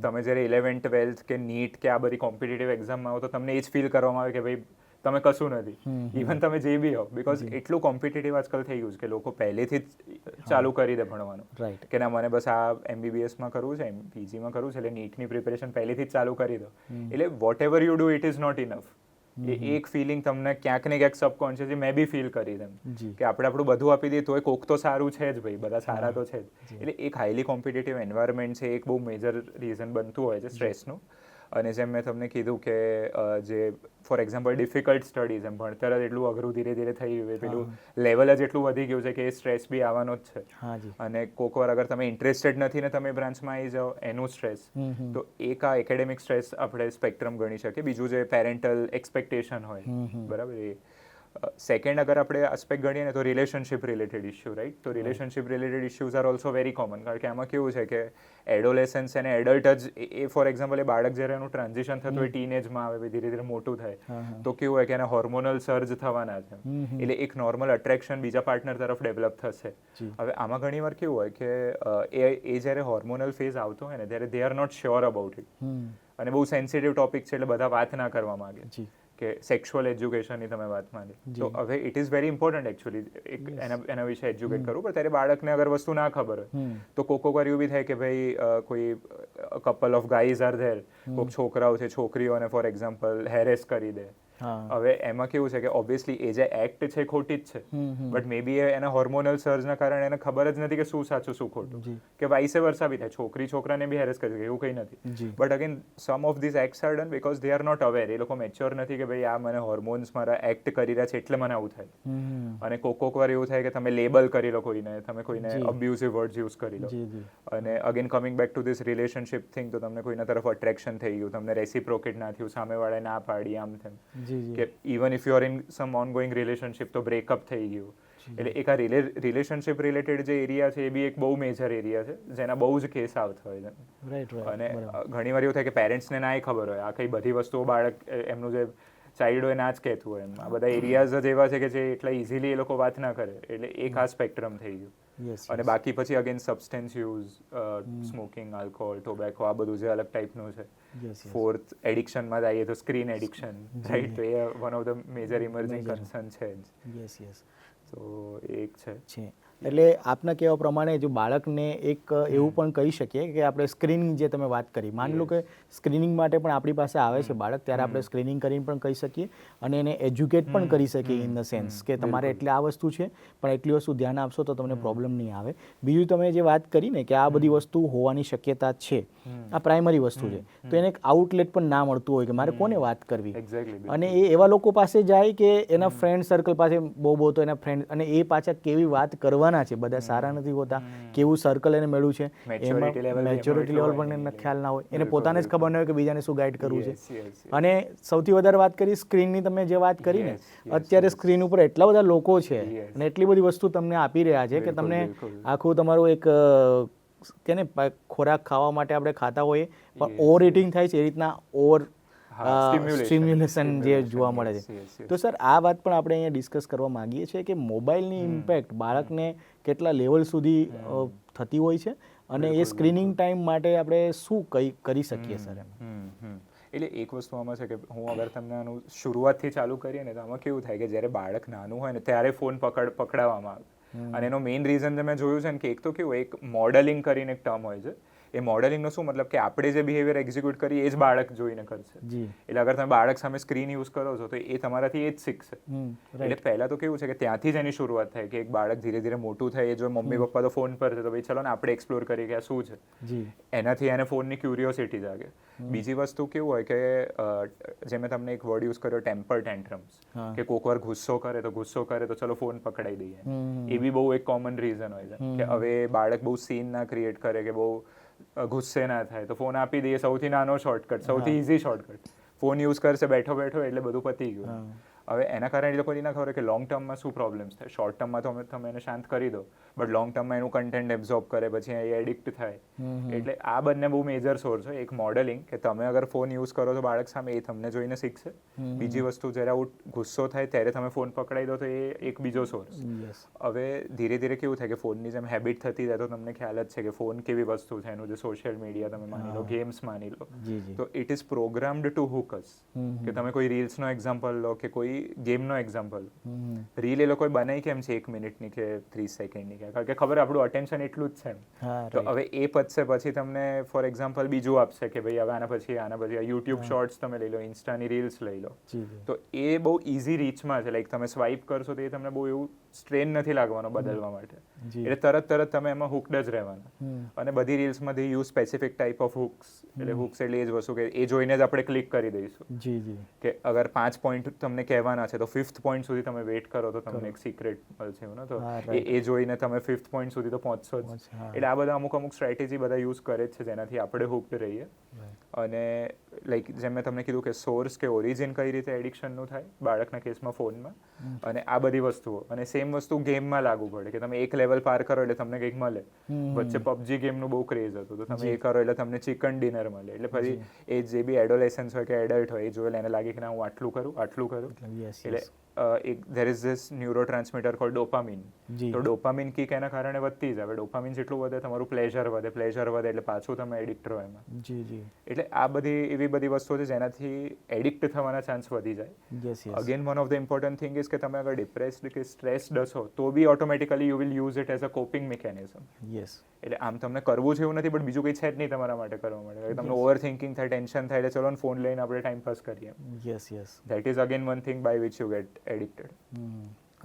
તમે જ્યારે 11th 12th કે નીટ કે આ બધી કોમ્પિટિટિવ એક્ઝામમાં આવો તો તમને એ જ ફીલ કરવામાં આવે કે ભાઈ તમે કશું નથી, ઇવન તમે જે બી હો. બિકોઝ એટલું કોમ્પિટિટિવ આજકાલ થઈ ગયું છે કે લોકો પહેલેથી જ ચાલુ કરી દે ભણવાનું. રાઈટ. કે ના મને બસ આ MBBSમાં કરવું છે, PGમાં કરવું છે, એટલે નીટની પ્રિપેરેશન પહેલેથી જ ચાલુ કરી દો. એટલે whatever you do it is not enough. એ એક ફિલિંગ તમને ક્યાંક ને ક્યાંક સબકોન્શિયસલી મેં બી ફીલ કરી દેમ કે આપણે આપણું બધું આપી દઈએ તોય કોક તો સારું છે જ ભાઈ, બધા સારા તો છે જ. એટલે એક હાઈલી કોમ્પિટિટિવ એન્વાયરમેન્ટ છે, એક બહુ મેજર રીઝન બનતું હોય છે સ્ટ્રેસનું. અને જેમ મેં તમને કીધું કે જે ફોર એક્ઝામ્પલ ડિફિકલ્ટ સ્ટડીઝ એમ ભણતર જ એટલું અઘરું ધીરે ધીરે થઈ ગયું છે, પેલું લેવલ જ એટલું વધી ગયું છે કે એ સ્ટ્રેસ બી આવવાનો જ છે. હા જી. અને કોક વાર અગર તમે ઇન્ટરેસ્ટેડ નથી ને તમે બ્રાન્ચમાં આવી જાઓ એનું સ્ટ્રેસ, તો એક આ એકેડેમિક સ્ટ્રેસ આપણે સ્પેક્ટ્રમ ગણી શકીએ. બીજું જે પેરેન્ટલ એક્સપેક્ટેશન હોય, બરાબર, એ સેકન્ડ અગર આપણે આસ્પેક્ટ ગણીએ ને તો રિલેશનશિપ રિલેટેડ ઇશ્યુ, રાઈટ? તો relationship related issues are also very common, કારણ કે આમાં કેવું છે કે એડોલેસન્સ અને એડલ્ટ જ એ ફોર એક્ઝામ્પલ એ બાળક જ્યારે એનું ટ્રાન્ઝિશન થતું હોય, ટીનેજમાં આવે, ધીરે ધીરે મોટું થાય, તો કેવું હોય કે એને હોર્મોનલ સર્જ થવાના છે, એટલે એક નોર્મલ અટ્રેક્શન બીજા પાર્ટનર તરફ ડેવલપ થશે. હવે આમાં ઘણી વાર કેવું હોય કે એ જ્યારે હોર્મોનલ ફેઝ આવતો હોય ને ત્યારે they are not sure about it, અને બહુ સેન્સિટિવ ટોપિક છે એટલે બધા વાત ના કરવા માંગે કે સેક્સ્યુઅલ એજ્યુકેશનની તમે વાત માંડી. તો હવે it is very important actually એના વિશે એજ્યુકેટ કરવું, પણ ત્યારે બાળકને અગર વસ્તુ ના ખબર હોય તો કોક વાર એવું બી થાય કે ભાઈ કોઈ couple of guys are there, કોઈક છોકરાઓ છે છોકરીઓને ફોર એક્ઝામ્પલ હેરેસ કરી દે. હવે એમાં કેવું છે કે ઓબ્વિયસલી એ જે એક્ટ છે ખોટી જ છે, બટ મે બી એના હોર્મોનલ સર્જના કારણે એને ખબર જ નથી કે શું સાચું શું ખોટું, કે વાઇસે વર્સા બી થાય, છોકરી છોકરાને બી હેરેસ કરી શકે એવું કંઈ નથી. But again some of this acts are done because they are not aware, એ લોકો મેચ્યોર નથી કે ભાઈ આ મને હોર્મોન્સ મારા એક્ટ કરી રહ્યા છે એટલે મને આવું થાય. અને કોક વાર એવું થાય કે તમે લેબલ કરી લો કોઈને, તમે કોઈને અબ્યુઝિવ વર્ડ્સ યુઝ કરી લો, અને again coming back to this relationship thing, તો તમને કોઈના તરફ અટ્રેક્શન થઈ ગયું, તમને રેસિપ્રોકેટ ના થયું, સામેવાળાએ ના પાડી, આમ તેમ, કે even if you are in sum ongoing relationship તો બ્રેકઅપ થઈ ગયું. એટલે એક આ રિલેશનશિપ રિલેટેડ જે એરિયા છે એ બી એક બહુ મેજર એરિયા છે જેના બહુ જ કેસ આવતા હોય છે. અને ઘણી વાર એવું થાય કે પેરેન્ટ્સને ના ખબર હોય, આ કઈ બધી વસ્તુઓ બાળક એમનું જે ચાઇલ્ડ હોય ના જ કહેતું હોય, એમ આ બધા એરિયાઝ જ એવા છે કે જે એટલા ઇઝીલી એ લોકો વાત ના કરે, એટલે એક આ સ્પેક્ટ્રમ થઈ ગયું. અને બાકી પછી again substance use, smoking, alcohol, tobacco, આ બધું જે અલગ ટાઈપનું છે. ફોર્થ એડિક્શનમાં જઈએ તો સ્ક્રીન એડિક્શન, રાઈટ? તો એ one of the major emerging concern છે જ. તો એક છે. એટલે આપના કહેવા પ્રમાણે જો બાળકને એક એવું પણ કહી શકીએ કે આપણે સ્ક્રીનિંગ જે તમે વાત કરી, માની લો કે સ્ક્રીનિંગ માટે પણ આપણી પાસે આવે છે બાળક, ત્યારે આપણે સ્ક્રીનિંગ કરીને પણ કહી શકીએ અને એને એજ્યુકેટ પણ કરી શકીએ ઇન ધ સેન્સ કે તમારે એટલે આ વસ્તુ છે પણ એટલી વસ્તુ ધ્યાન આપશો તો તમને પ્રોબ્લેમ નહીં આવે. બીજું તમે જે વાત કરી ને કે આ બધી વસ્તુ હોવાની શક્યતા છે, આ પ્રાઇમરી વસ્તુ છે, તો એને એક આઉટલેટ પણ ના મળતું હોય કે મારે કોને વાત કરવી, અને એ એવા લોકો પાસે જાય કે એના ફ્રેન્ડ સર્કલ પાસે બહુ તો એના ફ્રેન્ડ, અને એ પાછા કેવી વાત કરવાના છે, બધા સારા નથી હોતા, કેવું સર્કલ એને મળ્યું છે, એમાં મેચ્યોરિટી લેવલ પણ એને ખ્યાલ ના હોય, એને પોતાને જ ખબર ન હોય કે બીજાને શું ગાઈડ કરવું છે. અને સૌથી વધારે વાત કરી સ્ક્રીનની, તમે જે વાત કરી ને, અત્યારે સ્ક્રીન ઉપર એટલા બધા લોકો છે અને એટલી બધી વસ્તુ તમને આપી રહ્યા છે કે તમને આખું તમારું એક કે ને ખોરાક ખાવા માટે આપણે ખાતા હોઈએ પણ ઓવર ઇટિંગ થાય છે, એ રીતના ઓવર સ્ટિમ્યુલેશન જે જોવા મળે છે. તો સર આ વાત પણ આપણે અહીંયા ડિસ્કસ કરવા માંગીએ છીએ કે મોબાઈલની ઇમ્પેક્ટ બાળકને કેટલા લેવલ સુધી થતી હોય છે અને એ સ્ક્રીનિંગ ટાઈમ માટે આપણે શું કરી શકીએ સર એમ? એટલે એક વસ્તુ આમાં છે કે હું અગર તમને આનું શરૂઆતથી ચાલુ કરીએ ને તો આમાં કેવું થાય કે જ્યારે બાળક નાનું હોય ને ત્યારે ફોન પકડાવવામાં આવે, અને એનો મેઇન રીઝન તમે જોયું છે ને કે એક તો કેવું, એક મોડેલિંગ કરીને એક ટર્મ હોય છે. એ મોડેલિંગનો શું મતલબ કે આપણે જે બિહેવિયર એક્ઝિક્યુટ કરીએ એ જ બાળક જોઈને કરશે. એટલે અગર તમે બાળક સામે સ્ક્રીન યુઝ કરો છો તો એ તમારાથી એ જ શીખશે. એટલે પહેલાં તો કેવું છે કે ત્યાંથી જ એની શરૂઆત થાય કે એક બાળક ધીરે ધીરે મોટું થાય, એ જો મમ્મી પપ્પા તો ફોન પર છે તો ભાઈ ચલો ને આપણે એક્સપ્લોર કરીએ કે આ શું છે, એનાથી એને ફોનની ક્યુરિયોસિટી જાગે. બીજી વસ્તુ કેવું હોય કે જે મેં તમને એક વર્ડ યુઝ કર્યો, ટેમ્પર ટેન્ટ્રમ્સ, કે કોક વાર ગુસ્સો કરે તો ચલો ફોન પકડાઈ દઈએ, એ બી બહુ એક કોમન રીઝન હોય છે કે હવે બાળક બહુ સીન ના ક્રિએટ કરે કે બહુ ગુસ્સે ના થાય તો ફોન આપી દઈએ, સૌથી નાનો શોર્ટકટ, સૌથી ઇઝી શોર્ટકટ, ફોન યુઝ કરશે બેઠો બેઠો એટલે બધું પતી ગયું. હવે એના કારણે એ લોકોને ના ખબર કે લોંગ ટર્મમાં શું પ્રોબ્લેમ્સ થાય. શોર્ટ ટર્મમાં તો તમે એને શાંત કરી દો, બટ લોંગ ટર્મમાં એનું કન્ટેન્ટ એબ્ઝોર્બ કરે, પછી એ એડિક્ટ થાય. એટલે આ બંને બહુ મેજર સોર્સ છે. એક મોડેલિંગ કે તમે અગર ફોન યુઝ કરો તો બાળક સામે એ તમને જોઈને શીખશે. બીજી વસ્તુ, જ્યારે આવું ગુસ્સો થાય ત્યારે તમે ફોન પકડાઈ દો તો એ એક બીજો સોર્સ. હવે ધીરે ધીરે કેવું થાય કે ફોનની જેમ હેબિટ થતી જાય તો તમને ખ્યાલ જ છે કે ફોન કેવી વસ્તુ છે, એનું જે સોશિયલ મીડિયા તમે માની લો, ગેમ્સ માની લો, તો it is programmed to hook us. કે તમે કોઈ રીલ્સનો એક્ઝામ્પલ લો કે કોઈ ગેમનો એક્ઝામ્પલ, રીલ એ લોકોએ બનાવી કેમ છે 1 મિનિટની કે 30 સેકન્ડની, કારણ કે ખબર આપણું અટેન્શન એટલું જ છે. તો હવે એ પતશે પછી તમને ફોર એક્ઝામ્પલ બીજું આપશે કે ભાઈ હવે આના પછી યુટ્યુબ શોર્ટ્સ તમે લઈ લો, ઇન્સ્ટાની રીલ્સ લઈ લો, તો એ બહુ ઇઝી રીચમાં છે. લાઈક તમે સ્વાઇપ કરશો તો એ તમને બહુ એવું સ્ટ્રેન નથી લાગવાનો બદલવા માટે. જી. એટલે તરત તમે એમાં હુકડ જ રહેવાના. હમ. અને બધી રીલ્સમાં they use specific type of hooks. એટલે હુક્સ એટલે એ જ વસ્તુ કે એ જોઈને જ આપણે ક્લિક કરી દઈશું જી જી કે અગર 5 પોઈન્ટ તમને કહેવાના છે તો 5th પોઈન્ટ સુધી તમે વેઇટ કરો તો તમને એક સિક્રેટ મળશે એવું ને. તો હા, right. એ જોઈને તમે 5th પોઈન્ટ સુધી તો પહોંચશો જ. હા. એટલે આ બધા અમુક સ્ટ્રેટેજી બધા યુઝ કરે જ છે જેનાથી આપણે હુક્ડ રહીએ. અને લાઈક જેમ મેં તમને કીધું કે સોર્સ કે ઓરિજિન કઈ રીતે એડિક્શનનું થાય બાળકના કેસમાં ફોનમાં, અને આ બધી વસ્તુઓ અને સેમ વસ્તુ ગેમમાં લાગુ પડે કે તમે એક લેવલ પાર કરો એટલે તમને કંઈક મળે. વચ્ચે પબજી ગેમનું બહુ ક્રેઝ હતું તો તમે એ કરો એટલે તમને ચિકન ડિનર મળે. એટલે પછી એ જે બી એડોલેસન્સ હોય કે એડલ્ટ હોય એ જોયેલે એને લાગે કે ના હું આટલું કરું. યસ એટલે there is this neurotransmitter called dopamine. જી. તો ડોપામિન કિક એના કારણે વધતી જ. હવે ડોપામિન જેટલું વધે તમારું પ્લેઝર વધે એટલે પાછું તમે એડિક્ટ રહો એમાં. જી જી એટલે આ બધી એવી બધી વસ્તુઓ છે જેનાથી એડિક્ટ થવાના ચાન્સ વધી જાય. Yes yes again one of the important thing is કે તમે અગર ડિપ્રેસ્ડ કે સ્ટ્રેસ્ડ હશો તો બી automatically you will use it as a coping mechanism. Yes એટલે આમ તમને કરવું છે એવું નથી બટ બીજું કંઈ છે જ નહીં તમારા માટે કરવા માટે. તમને ઓવર થિંકિંગ થાય, ટેન્શન થાય એટલે ચલો ને ફોન લઈને આપણે ટાઈમ પાસ કરીએ. Yes yes that is again one thing by which you get addicted.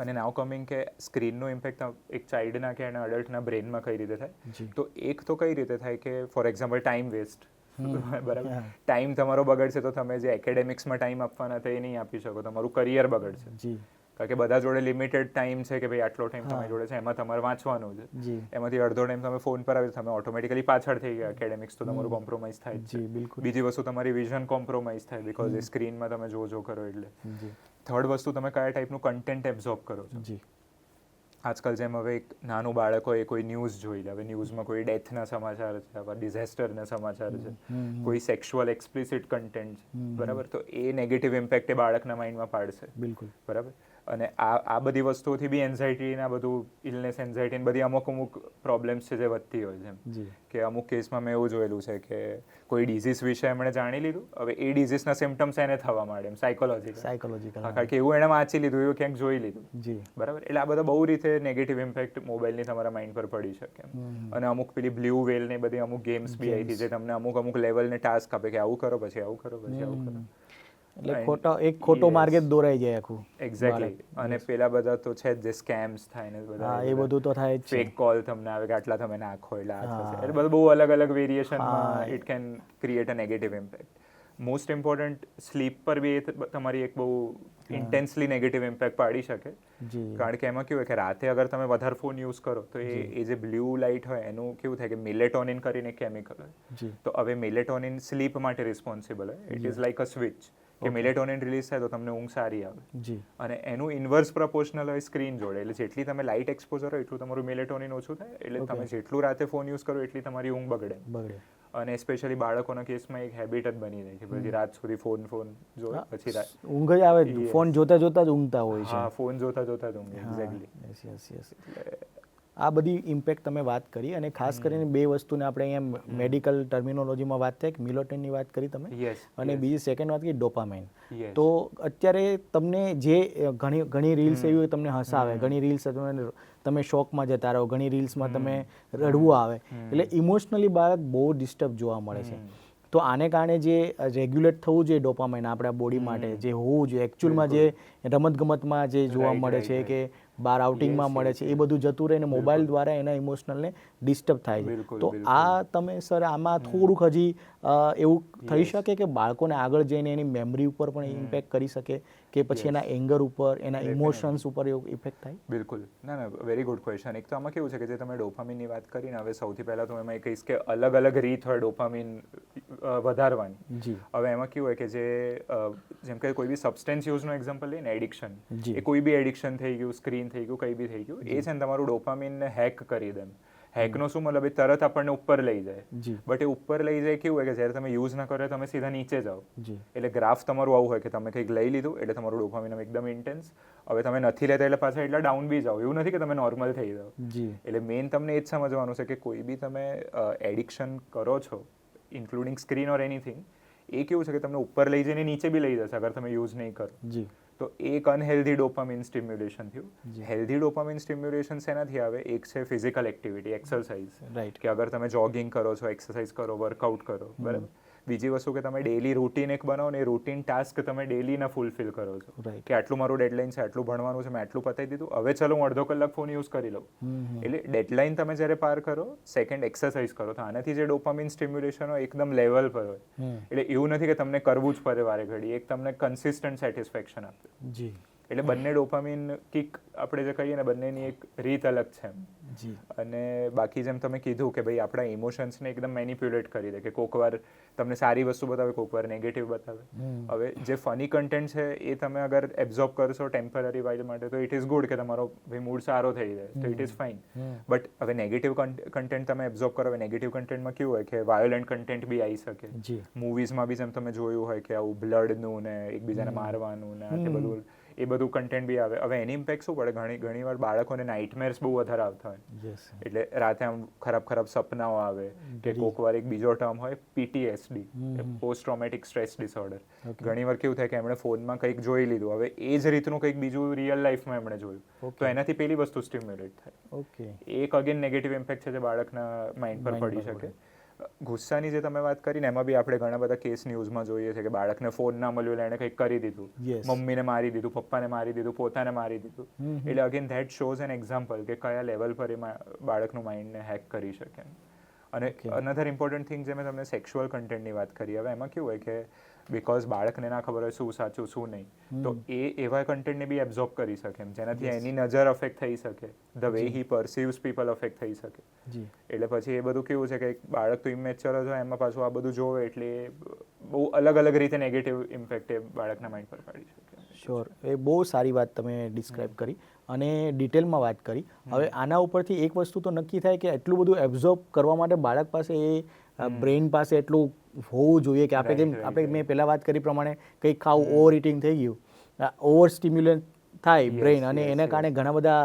અને નાવ કમિંગ કે સ્ક્રીનનો ઇમ્પેક્ટ એક ચાઇલ્ડના કે એના અડલ્ટના બ્રેનમાં કઈ રીતે થાય. જી. તો એક તો કઈ રીતે થાય કે ફોર એક્ઝામ્પલ ટાઈમ વેસ્ટ. બરાબર. હા. ટાઈમ તમારો બગડશે તો તમે જે એકેડેમિક્સમાં ટાઈમ આપવાના હતા એ નહીં આપી શકો. તમારું કરિયર બગડશે. જી કારણ કે બધા જોડે લિમિટેડ ટાઈમ છે કે ભાઈ આટલો ટાઈમ હા. તમારી જોડે છે એમાં તમારે વાંચવાનું છે. જી એમાંથી અડધો ટાઈમ તમે ફોન પર આવી તમે ઓટોમેટિકલી પાછળ થઈ ગયા. એકેડેમિક્સ તો તમારું કોમ્પ્રોમાઇઝ થાય જ જી છે. બિલકુલ બીજી વસ્તુ તમારી વિઝન કોમ્પ્રોમાઇઝ થાય બીકોઝ એ સ્ક્રીનમાં તમે જો કરો એટલે. જી થર્ડ વસ્તુ તમે કયા ટાઈપનું કન્ટેન્ટ એબ્ઝોર્બ કરો છો. જી આજકાલ જેમ હવે એક નાનું બાળક હોય એ કોઈ ન્યૂઝ જોઈ લે. હવે ન્યૂઝમાં કોઈ ડેથના સમાચાર છે, આવા ડિઝાસ્ટરના સમાચાર છે, કોઈ સેક્સ્યુઅલ એક્સપ્લિસિટ કન્ટેન્ટ છે, બરાબર. તો એ નેગેટિવ ઇમ્પેક્ટ એ બાળકના માઇન્ડમાં પાડશે. બિલકુલ બરાબર. અને આ બધી વસ્તુઓથી બી એન્ઝાઇટીના બધું ઇલનેસ એન્ઝાઇટી બધી અમુક પ્રોબ્લેમ્સ છે જે વધતી હોય છે એમ. જી કે અમુક કેસમાં મેં એવું જોયેલું છે કે કોઈ ડિઝીઝ વિશે એમણે જાણી લીધું. હવે એ ડિઝીઝના સિમ્ટમ્સ એને થવા માંડે એમ સાયકોલોજીકલ. કારણ કે એવું એણે વાંચી લીધું, એવું ક્યાંક જોઈ લીધું. જી બરાબર. એટલે આ બધા બહુ રીતે નેગેટિવ ઇમ્પેક્ટ મોબાઈલની તમારા માઇન્ડ પર પડી શકે એમ. અને અમુક પેલી બ્લુ વેલ ને બધી અમુક ગેમ્સ બી આવી હતી જે તમને અમુક લેવલને ટાસ્ક આપે કે આવું કરો પછી આવું કરો પછી આવું કરો. એટલે ખોટો માર્ગે જ દોરાઈ જાય આખું. એક્ઝેક્ટલી. અને પેલા બધા તો છે જ જે સ્કેમ્સ થાય ને બધા હા એ બધું તો થાય જ છે. ફેક કોલ તમને આવે કે આટલા તમે નાખો એટલે આ થશે. એટલે બધું બહુ અલગ વેરિએશનમાં it can create a negative impact. Most important sleep પર બી તમારી એક બહુ ઇન્ટેન્સલી નેગેટિવ ઇમ્પેક્ટ પાડી શકે. જી કારણ કે એમાં કેવું હોય કે રાતે અગર તમે વધારે ફોન યુઝ કરો તો એ જે બ્લુ લાઇટ હોય એનું કેવું થાય કે મિલેટોનિન કરીને કેમિકલ હોય. જી તો હવે મિલેટોનિન સ્લીપ માટે રિસ્પોન્સિબલ હોય. It is like a switch કે મિલેટોનિન રિલીઝ થાય તો તમને ઊંઘ સારી આવે. જી અને એનું ઇન્વર્સ પ્રપોર્શનલ હોય સ્ક્રીન જોડે. એટલે જેટલી તમે લાઇટ એક્સપોઝર હોય એટલું તમારું મિલેટોનિન ઓછું થાય. એટલે તમે જેટલું રાતે ફોન યુઝ કરો એટલી તમારી ઊંઘ બગડે. અને સ્પેશિયલી બાળકોના કેસમાં એક હેબિટ જ બની જાય કે પછી રાત સુધી ફોન જોવે પછી ઊંઘ જ આવે. ફોન જોતા જોતા જ ઊંઘતા હોય છે. હા ફોન જોતા જ ઊંઘ. એક્ઝેક્ટલી. યસ યસ આ બધી ઇમ્પેક્ટ તમે વાત કરી અને ખાસ કરીને બે વસ્તુને આપણે અહીંયા મેડિકલ ટર્મિનોલોજીમાં વાત થાય કે મિલેટોનિનની વાત કરી તમે અને બીજી સેકન્ડ વાત કરી ડોપામાઇન. તો અત્યારે તમને જે ઘણી રીલ્સ એવી હોય તમને હસાવે, ઘણી રીલ્સ તમે શોકમાં જતા રહો, ઘણી રીલ્સમાં તમે રડવું આવે. એટલે ઇમોશનલી બાળક બહુ ડિસ્ટર્બ જોવા મળે છે. તો આને કારણે જે રેગ્યુલેટ થવું જોઈએ ડોપામાઇન આપણા બોડી માટે જે હોવું જોઈએ એકચ્યુઅલમાં જે રમતગમતમાં જે જોવા મળે છે કે બહાર આઉટિંગમાં મળે છે એ બધું જતું રહે ને મોબાઈલ દ્વારા એના ઇમોશનલને ડિસ્ટર્બ થાય છે. તો આ તમે સર આમાં થોડુંક હજી એવું થઈ શકે કે બાળકોને આગળ જઈને એની મેમરી ઉપર પણ ઇમ્પેક્ટ કરી શકે કે પછી એના એંગર ઉપર એના ઇમોશન્સ ઉપર એવું ઇફેક્ટ થાય? બિલકુલ. ના વેરી ગુડ ક્વેશ્ચન. એક તો આમાં કેવું છે કે જે તમે ડોપામિનની વાત કરીને હવે સૌથી પહેલાં તો એમાં એ કહીશ કે અલગ રીત હોય ડોપામિન વધારવાની. જી હવે એમાં કેવું હોય કે જે જેમ કે કોઈ બી સબસ્ટેન્સ યુઝનો એક્ઝામ્પલ લઈએ ને એડિક્શન, એ કોઈ બી એડિક્શન થઈ ગયું, સ્ક્રીન થઈ ગયું, કંઈ બી થઈ ગયું, એ છે ને તમારું ડોપામિનને હેક કરી દે. હેકનો શું મતલબ એ તરત આપણને ઉપર લઈ જાય. બટ એ ઉપર લઈ જાય કેવું હોય કે જ્યારે તમે યુઝ ના કરો તમે સીધા નીચે જાઓ. એટલે ગ્રાફ તમારું આવું હોય કે તમે કંઈક લઈ લીધું એટલે તમારું ડોપામિન એકદમ ઇન્ટેન્સ. હવે તમે નથી લેતા એટલે પાછા એટલા ડાઉન બી જાઓ. એવું નથી કે તમે નોર્મલ થઈ જાઓ. એટલે મેઇન તમને એ જ સમજવાનું છે કે કોઈ બી તમે એડિક્શન કરો છો ઇન્ક્લુડિંગ સ્ક્રીન ઓર એનીથિંગ, એ કેવું છે કે તમને ઉપર લઈ જઈને નીચે બી લઈ જશે અગર તમે યુઝ નહીં કરો. તો એક અનહેલ્ધી ડોપામિન સ્ટિમ્યુલેશન થયું. હેલ્ધી ડોપામિન સ્ટિમ્યુલેશન શેનાથી આવે? એક છે ફિઝિકલ એક્ટિવિટી, એક્સરસાઇઝ. કે અગર તમે જોગિંગ કરો છો, એક્સરસાઇઝ કરો, વર્કઆઉટ કરો, બરાબર, બીજી વસ્તુ કે તમે ડેલી રૂટીન એક બનાવો ને એ રૂટીન ટાસ્ક તમે ડેલીના ફૂલફિલ કરો છો Right. કે આટલું મારું ડેડલાઇન છે, આટલું ભણવાનું છે, મેં આટલું પતાવી દીધું, હવે ચલો હું અડધો કલાક ફોન યુઝ કરી લઉં. એટલે ડેડલાઇન તમે જ્યારે પાર કરો, સેકન્ડ એક્સરસાઇઝ કરો, તો આનાથી જે ડોપામિન સ્ટિમ્યુલેશન હોય એકદમ લેવલ પર હોય. એટલે એવું નથી કે તમને કરવું જ પડે વારે ઘડી, એક તમને કન્સિસ્ટન્ટ સેટિસ્ફેક્શન આપે. જી એટલે બંને ડોપામિન કિક આપણે જે કહીએ ને, બંનેની એક રીત અલગ છે એમ. જી અને બાકી જેમ તમે કીધું કે ભાઈ આપણા ઇમોશન્સને એકદમ મેનિપ્યુલેટ કરી દે, કે કોક વાર તમને સારી વસ્તુ બતાવે, કોક વાર નેગેટિવ બતાવે. હવે જે ફની કન્ટેન્ટ છે એ તમે અગર એબ્ઝોર્બ કરશો ટેમ્પરરી વાઇલ માટે, તો ઇટ ઇઝ ગુડ કે તમારો ભાઈ મૂડ સારો થઈ જાય, તો ઇટ ઇઝ ફાઇન. બટ હવે નેગેટિવ કન્ટેન્ટ તમે એબ્ઝોર્બ કરો, હવે નેગેટિવ કન્ટેન્ટમાં કેવું હોય કે વાયોલન્ટ કન્ટેન્ટ બી આવી શકે. જી મૂવીઝમાં બી જેમ તમે જોયું હોય કે આવું બ્લડનું ને એકબીજાને મારવાનું ને આ તે બધું, એ બધું કન્ટેન્ટ બી આવે. હવે એની ઇમ્પેક્ટ શું પડે, ઘણી વાર બાળકોને નાઇટમેર્સ બહુ વધારે આવતા હોય. યસ એટલે રાતે આમ ખરાબ સપનાઓ આવે, કે કોક વાર એક બીજો ટર્મ હોય PTSD, post traumatic stress disorder. ઘણી વાર કેવું થાય કે એમણે ફોનમાં કંઈક જોઈ લીધું, હવે એ જ રીતનું કંઈક બીજું રિયલ લાઈફમાં એમણે જોયું, તો એનાથી પેલી વસ્તુ સ્ટિમ્યુલેટ થાય. ઓકે એક અગેન નેગેટિવ ઇમ્પેક્ટ છે જે બાળકના માઇન્ડ પર પડી શકે. ગુસ્સાની જે તમે વાત કરીને, એમાં બી આપણે ઘણા બધા કેસ ન્યૂઝમાં જોઈએ છે કે બાળકને ફોન ના મળ્યો એટલે એણે કંઈક કરી દીધું, Yes. મમ્મીને મારી દીધું, પપ્પાને મારી દીધું, પોતાને મારી દીધું. એટલે again that shows an example કે કયા લેવલ પર એ બાળકનું માઇન્ડને હેક કરી શકે. અને અનધર ઇમ્પોર્ટન્ટ થિંગ, જે મેં તમને સેક્સ્યુઅલ કન્ટેન્ટની વાત કરી, હવે એમાં કેવું હોય કે બિકોઝ બાળકને ના ખબર હોય શું સાચું શું નહીં, તો એ એવા કન્ટેન્ટને બી એબ્ઝોર્બ કરી શકે એમ, જેનાથી એની નજર અફેક્ટ થઈ શકે, the way he perceives people affect થઈ શકે. જી એટલે પછી એ બધું કેવું છે કે બાળક તો ઇમેચ્યોર જ હોય, એમાં પાછું આ બધું જોવે, એટલે બહુ અલગ રીતે નેગેટિવ ઇમ્પેક્ટ એ બાળકના માઇન્ડ પર પાડી શકે. શ્યોર, એ બહુ સારી વાત તમે ડિસ્ક્રાઇબ કરી અને ડિટેલમાં વાત કરી. હવે આના ઉપરથી એક વસ્તુ તો નક્કી થાય કે એટલું બધું એબ્ઝોર્બ કરવા માટે બાળક પાસે એ બ્રેઇન પાસે એટલું હોવું જોઈએ કે આપણે મેં પહેલાં વાત કરી પ્રમાણે કંઈક ખાવું, ઓવર ઇટિંગ થઈ ગયું, ઓવર સ્ટિમ્યુલેટ થાય બ્રેઇન, અને એના કારણે ઘણા બધા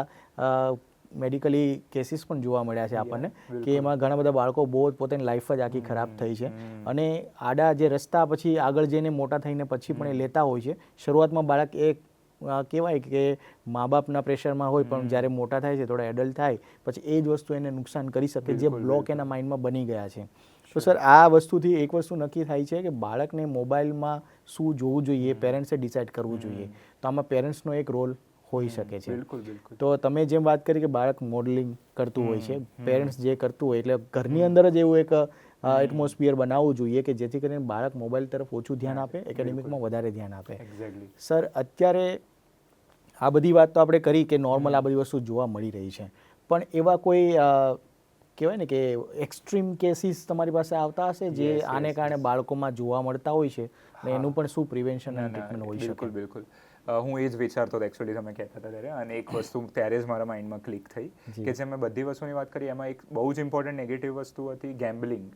મેડિકલી કેસીસ પણ જોવા મળ્યા છે આપણને, કે એમાં ઘણા બધા બાળકો બહુ પોતાની લાઈફ જ આખી ખરાબ થઈ છે. અને આડા જે રસ્તા પછી આગળ જઈને મોટા થઈને પછી પણ એ લેતા હોય છે. શરૂઆતમાં બાળક એક કહેવાય કે મા બાપના પ્રેશરમાં હોય, પણ જ્યારે મોટા થાય છે, થોડા એડલ્ટ થાય પછી એ જ વસ્તુ એને નુકસાન કરી શકે, જે બ્લોક એના માઇન્ડમાં બની ગયા છે. તો સર, આ વસ્તુથી એક વસ્તુ નક્કી થાય છે કે બાળકને મોબાઈલમાં શું જોવું જોઈએ એ પેરેન્ટ્સે ડિસાઇડ કરવું જોઈએ. તો આમાં પેરેન્ટ્સનો એક રોલ હોઈ શકે છે. બિલકુલ. તો તમે જેમ વાત કરી કે બાળક મોડલિંગ કરતું હોય છે, પેરેન્ટ્સ જે કરતું હોય, એટલે ઘરની અંદર જ એવું એક એટમોસ્ફિયર બનાવવું જોઈએ કે જેથી કરીને બાળક મોબાઈલ તરફ ઓછું ધ્યાન આપે, એકેડેમિકમાં વધારે ધ્યાન આપે. એક્ઝેક્ટલી. સર, અત્યારે આ બધી વાત તો આપણે કરી કે નોર્મલ આ બધી વસ્તુ જોવા મળી રહી છે, પણ એવા કોઈ કહેવાય ને કે એક્સ્ટ્રીમ કેસીસ તમારી પાસે આવતા હશે જે આને કારણે બાળકોમાં જોવા મળતા હોય છે, અને એનું પણ શું પ્રિવેન્શન અને ટ્રીટમેન્ટ હોઈ શકે? બિલકુલ. હું એ જ વિચારતો હતો એકચ્યુઅલી તમે કહેતા હતા ત્યારે, અને એક વસ્તુ ત્યારે જ મારા માઇન્ડમાં ક્લિક થઈ કે જે મેં બધી વસ્તુની વાત કરી, એમાં એક બહુ જ ઇમ્પોર્ટન્ટ નેગેટિવ વસ્તુ હતી ગેમ્બલિંગ.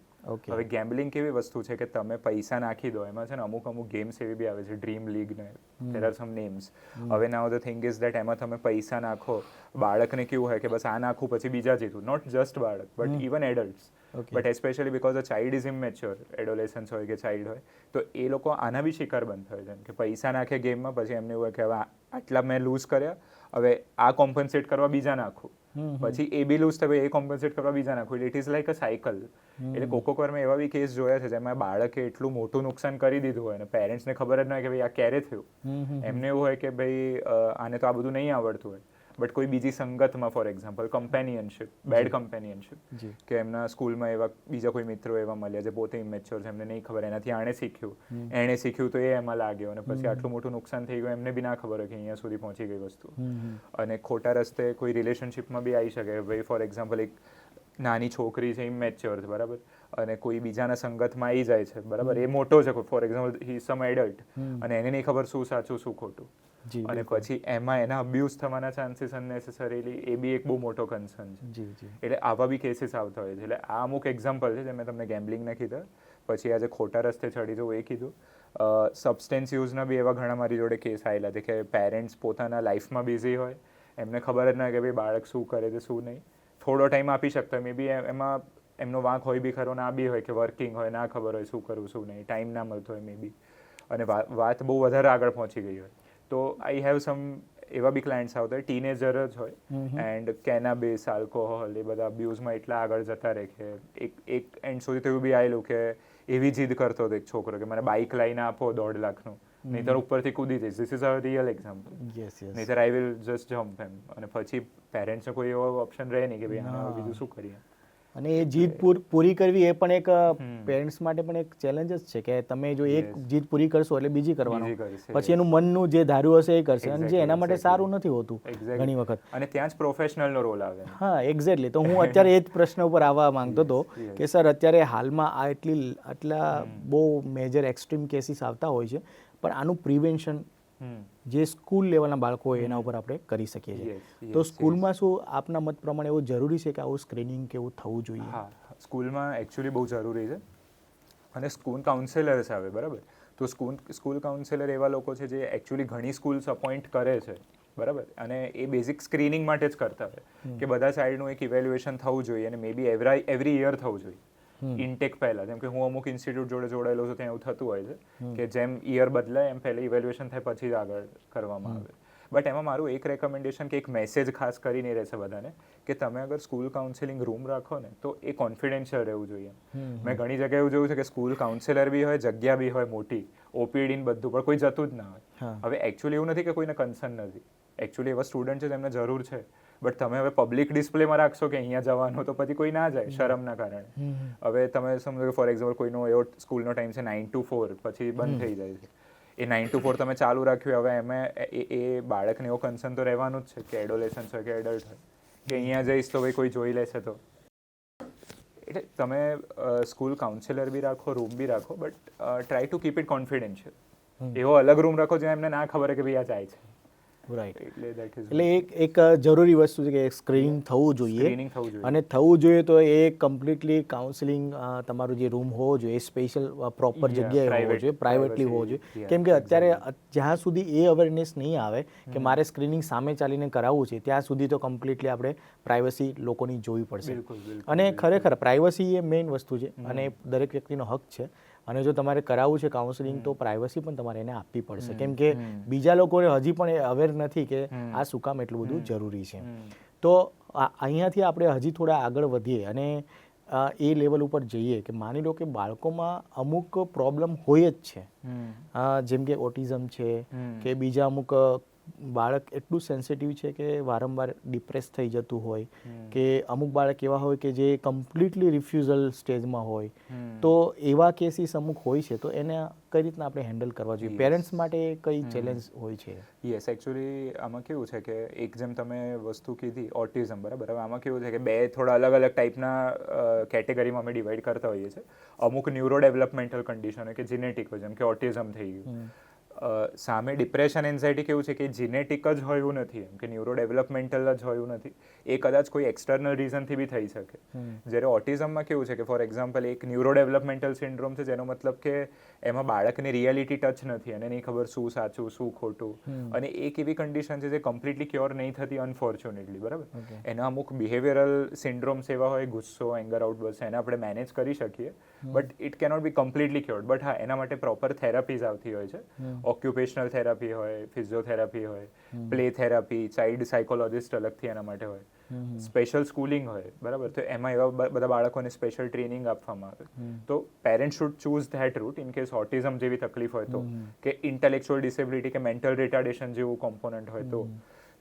હવે ગેમ્બલિંગ કેવી વસ્તુ છે કે તમે પૈસા નાખી દો, એમાં છે ને અમુક ગેમ્સ એવી બી આવે છે, ડ્રીમ લીગ ને દેર આર સમ નેમ્સ. હવે now the thing is that એમાં તમે પૈસા નાખો, બાળકને કેવું હોય કે બસ આ નાખું પછી બીજા જીતું, નોટ જસ્ટ બાળક but even adults. But especially because a child is immature, adolescence હોય કે ચાઇલ્ડ હોય, તો એ લોકો આના બી શિકાર બનતા હોય છે કે પૈસા નાખે ગેમમાં, પછી એમને એવું હોય કે હવે આટલા મેં લૂઝ કર્યા, હવે આ કોમ્પન્સેટ કરવા બીજા નાખું, પછી એ બી લૂઝ થયું, એ કોમ્પન્સેટ કરવા બીજા નાખું. It is like a cycle. એટલે કોક વાર મેં એવા બી કેસ જોયા છે જેમાં બાળકે એટલું મોટું નુકસાન કરી દીધું હોય અને પેરેન્ટ્સને ખબર જ ન હોય કે ભાઈ આ ક્યારે થયું. એમને એવું હોય કે ભાઈ આને તો આ બધું નહીં આવડતું હોય, બટ કોઈ બીજી સંગતમાં, ફોર એક્ઝામ્પલ કમ્પેનિયનશિપ, બેડ કમ્પેનિયનશિપ, કે એમના સ્કૂલમાં એવા બીજા કોઈ મિત્રો એવા મળ્યા જે પોતે ઇમેચ્યોર છે, એમને નહીં ખબર, એનાથી આણે શીખ્યું તો એ એમાં લાગ્યો, અને પછી આટલું મોટું નુકસાન થઈ ગયું, એમને બી ના ખબર હોય કે અહીંયા સુધી પહોંચી ગઈ વસ્તુ. અને ખોટા રસ્તે કોઈ રિલેશનશિપમાં બી આવી શકે. ભાઈ ફોર એક્ઝામ્પલ એક નાની છોકરી છે, ઇમેચ્યોર છે, બરાબર, અને કોઈ બીજાના સંગતમાં આવી જાય છે, બરાબર, એ મોટો છે, for example he some adult, અને એને નહીં ખબર શું સાચું શું ખોટું, અને પછી એમાં એના અબ્યુઝ થવાના ચાન્સીસ અનનેસેસરીલી, એ બી એક બહુ મોટો કન્સર્ન છે. એટલે આવા બી કેસીસ આવતા હોય છે. એટલે આ અમુક એક્ઝામ્પલ છે જે મેં તમને ગેમ્બલિંગના કીધા, પછી આજે ખોટા રસ્તે ચડી જવું એ કીધું. સબસ્ટેન્સ યુઝના બી એવા ઘણા મારી જોડે કેસ આવેલા છે કે પેરેન્ટ્સ પોતાના લાઈફમાં બિઝી હોય, એમને ખબર જ ના કે ભાઈ બાળક શું કરે છે શું નહીં, થોડો ટાઈમ આપી શકતો હોય, મે બી એમાં એમનો વાંક હોય બી ખરો, ના બી હોય કે વર્કિંગ હોય, ના ખબર હોય શું કરવું શું નહીં, ટાઈમ ના મળતો હોય મે બી, અને વાત બહુ વધારે આગળ પહોંચી ગઈ હોય. તો આઈ હેવ સમ એવા બી ક્લાયન્ટ્સ આવતા હોય, ટીનેજર જ હોય, એન્ડ કેનાબિસ, આલ્કોહોલ, એ બધા અબ્યુઝમાં એટલા આગળ જતા રહે કે એક એન્ડ સુધી તો એવું બી આવેલું કે એવી જીદ કરતો હતો એક છોકરો કે મને બાઇક લઈને આપો 1.5 લાખનું, નહીંતર ઉપરથી કૂદી જઈશ. This is a real example. Yes yes. નહીંતર આઈ વિલ જસ્ટ જમ્પ એમ. અને પછી પેરેન્ટ્સને કોઈ એવો ઓપ્શન રહે નહીં કે ભાઈ આને હવે બીજું શું કરીએ. અને એ જીદ પૂરી કરવી એ પણ એક પેરેન્ટ્સ માટે પણ એક ચેલેન્જ જ છે કે તમે જો એક જીદ પૂરી કરશો એટલે બીજી કરવાનો, બીજી કરશે. પછી એનું મનનું જે ધાર્યું હશે એ કરશે, અને જે Exactly, એના માટે exactly. સારું નથી હોતું Exactly. ઘણી વખત. અને ત્યાં જ પ્રોફેશનલનો રોલ આવે. હા એક્ઝેક્ટલી. તો હું અત્યારે એ જ પ્રશ્ન ઉપર આવવા માંગતો હતો yes. કે સર અત્યારે હાલમાં આટલા બહુ મેજર એક્સ્ટ્રીમ કેસીસ આવતા હોય છે, પણ આનું પ્રિવેન્શન જે સ્કૂલ લેવલના બાળકો હોય એના ઉપર આપણે કરી શકીએ છીએ. Yes, yes, તો સ્કૂલમાં શું આપના મત પ્રમાણે એવું જરૂરી છે કે આવું સ્ક્રીનિંગ કે એવું થવું જોઈએ? હા, સ્કૂલમાં એકચ્યુઅલી બહુ જરૂરી છે. અને સ્કૂલ કાઉન્સેલર્સ આવે, બરાબર. તો સ્કૂલ કાઉન્સેલર એવા લોકો છે જે એકચ્યુઅલી ઘણી સ્કૂલ્સ અપોઇન્ટ કરે છે, બરાબર. અને એ બેઝિક સ્ક્રીનિંગ માટે જ કરતા હોય કે બધા સાઈડનું એક ઇવેલ્યુએશન થવું જોઈએ, અને મે બી એવરી યર થવું જોઈએ ઇન્ટેક પહેલાં. જેમ કે હું અમુક ઇન્સ્ટિટ્યૂટ જોડે જોડાયેલો છું, ત્યાં એવું થતું હોય છે કે જેમ યર બદલાય એમ પહેલાં ઇવેલ્યુએશન થાય પછી જ આગળ કરવામાં આવે. બટ એમાં મારું એક રેકમેન્ડેશન કે એક મેસેજ ખાસ કરીને રહેશે બધાને કે તમે અગર સ્કૂલ કાઉન્સેલિંગ રૂમ રાખો ને તો એ કોન્ફિડેન્શિયલ રહેવું જોઈએ. મેં ઘણી જગ્યાએ એવું જોયું છે કે સ્કૂલ કાઉન્સેલર બી હોય, જગ્યા બી હોય મોટી, ઓપીડી ને બધું, પણ કોઈ જતું જ ના હોય. હવે એકચ્યુઅલી એવું નથી કે કોઈને કન્સર્ન નથી. એકચ્યુઅલી એવા સ્ટુડન્ટ છે જેમને જરૂર છે, બટ તમે હવે પબ્લિક ડિસ્પ્લેમાં રાખશો કે અહીંયા જવાનું, તો પછી કોઈ ના જાય શરમના કારણે. હવે તમે સમજો કે ફોર એક્ઝામ્પલ કોઈનો એવો સ્કૂલનો ટાઈમ છે 9 to 4, પછી બંધ થઈ જાય છે. એ 9 to 4 તમે ચાલુ રાખ્યું, હવે એમાં એ બાળકને એવો કન્સર્ન તો રહેવાનું જ છે કે એડોલેસન્સ હોય કે એડલ્ટ હોય કે અહીંયા જઈશ તો ભાઈ કોઈ જોઈ લેશે તો. એટલે તમે સ્કૂલ કાઉન્સેલર બી રાખો, રૂમ બી રાખો, but try to keep it confidential. એવો અલગ રૂમ રાખો જ્યાં એમને ના ખબર કે ભાઈ આ જાય છે. રાઈટ. એટલે એટલે એક જરૂરી વસ્તુ છે કે સ્ક્રીનિંગ થવું જોઈએ, સ્ક્રીનિંગ થવું જોઈએ. અને થવું જોઈએ તો એ કમ્પ્લીટલી કાઉન્સેલિંગ તમારું જે રૂમ હોવો જોઈએ એ સ્પેશિયલ પ્રોપર જગ્યાએ હોવો જોઈએ, પ્રાઇવેટલી હોવો જોઈએ. કેમ કે અત્યારે જ્યાં સુધી એ અવેરનેસ નહીં આવે કે મારે સ્ક્રીનિંગ સામે ચાલીને કરાવવું છે, ત્યાં સુધી તો કમ્પ્લીટલી આપણે પ્રાઇવસી લોકોની જોવી પડશે. અને ખરેખર પ્રાઇવસી એ મેઇન વસ્તુ છે, અને દરેક વ્યક્તિનો હક છે. અને જો તમારે કરાવવું છે કાઉન્સેલિંગ તો પ્રાઇવસી પણ તમારે એને આપવી પડશે, કેમ કે બીજા લોકોને હજી પણ એ અવેર નથી કે આ શું કામ એટલું બધું જરૂરી છે. તો અહીંયાથી આપણે હજી થોડા આગળ વધીએ અને એ લેવલ ઉપર જઈએ કે માની લો કે બાળકોમાં અમુક પ્રોબ્લેમ હોય જ છે, જેમ કે ઓટિઝમ છે કે બીજા અમુક બાળક એટલું સેન્સિટિવ છે કે વારંવાર ડિપ્રેસ થઈ જતું હોય, કે અમુક બાળક એવા હોય કે જે કમ્પ્લીટલી રિફ્યુઝલ સ્ટેજમાં હોય. તો એવા કેસીસ અમુક હોય છે, તો એને કઈ રીતના આપણે હેન્ડલ કરવા જોઈએ? પેરેન્ટ્સ માટે કઈ ચેલેન્જ હોય છે? યસ, એકચ્યુઅલી આમાં કેવું છે કે એક જેમ તમે વસ્તુ કીધી ઓટિઝમ, બરાબર. હવે આમાં કેવું છે કે બે થોડા અલગ અલગ ટાઈપના કેટેગરીમાં અમે ડિવાઈડ કરતા હોઈએ છીએ. અમુક ન્યુરો ડેવલપમેન્ટલ કન્ડિશન હોય કે જીનેટિક હોય, જેમ કે ઓટિઝમ થઈ ગયું. સામે ડિપ્રેશન, એન્ઝાયટી કેવું છે કે જીનેટિક જ હોય એવું નથી, એમ કે ન્યુરો ડેવલપમેન્ટલ જ હોય એવું નથી. એ કદાચ કોઈ એક્સટર્નલ રીઝનથી બી થઈ શકે. જ્યારે ઓટિઝમમાં કેવું છે કે ફોર એક્ઝામ્પલ એક ન્યુરો ડેવલપમેન્ટલ સિન્ડ્રોમ છે જેનો મતલબ કે એમાં બાળકની રિયાલિટી ટચ નથી, અને નહીં ખબર શું સાચું શું ખોટું. અને એક એવી કન્ડિશન છે જે કમ્પ્લીટલી ક્યોર નહીં થતી, અનફોર્ચ્યુનેટલી, બરાબર. એના અમુક બિહેવિયરલ સિન્ડ્રોમ્સ એવા હોય, ગુસ્સો, એંગર આઉટબર્સ્ટ, એને આપણે મેનેજ કરી શકીએ, but it cannot be completely cured. But હા, એના માટે પ્રોપર થેરાપીઝ આવતી હોય છે. ઓક્યુપેશનલ થેરાપી હોય, ફિઝિયોથેરાપી હોય, પ્લે થેરાપી, ચાઇલ્ડ સાયકોલોજિસ્ટ અલગથી એના માટે હોય, સ્પેશિયલ સ્કૂલિંગ હોય, બરાબર. તો એમાં એવા બધા બાળકોને સ્પેશિયલ ટ્રેનિંગ આપવામાં આવે. તો parent should choose that route in case autism જેવી તકલીફ હોય તો, કે ઇન્ટેલેક્ચ્યુઅલ ડિસેબિલિટી કે મેન્ટલ રિટાર્ડેશન જેવું કોમ્પોનન્ટ હોય તો.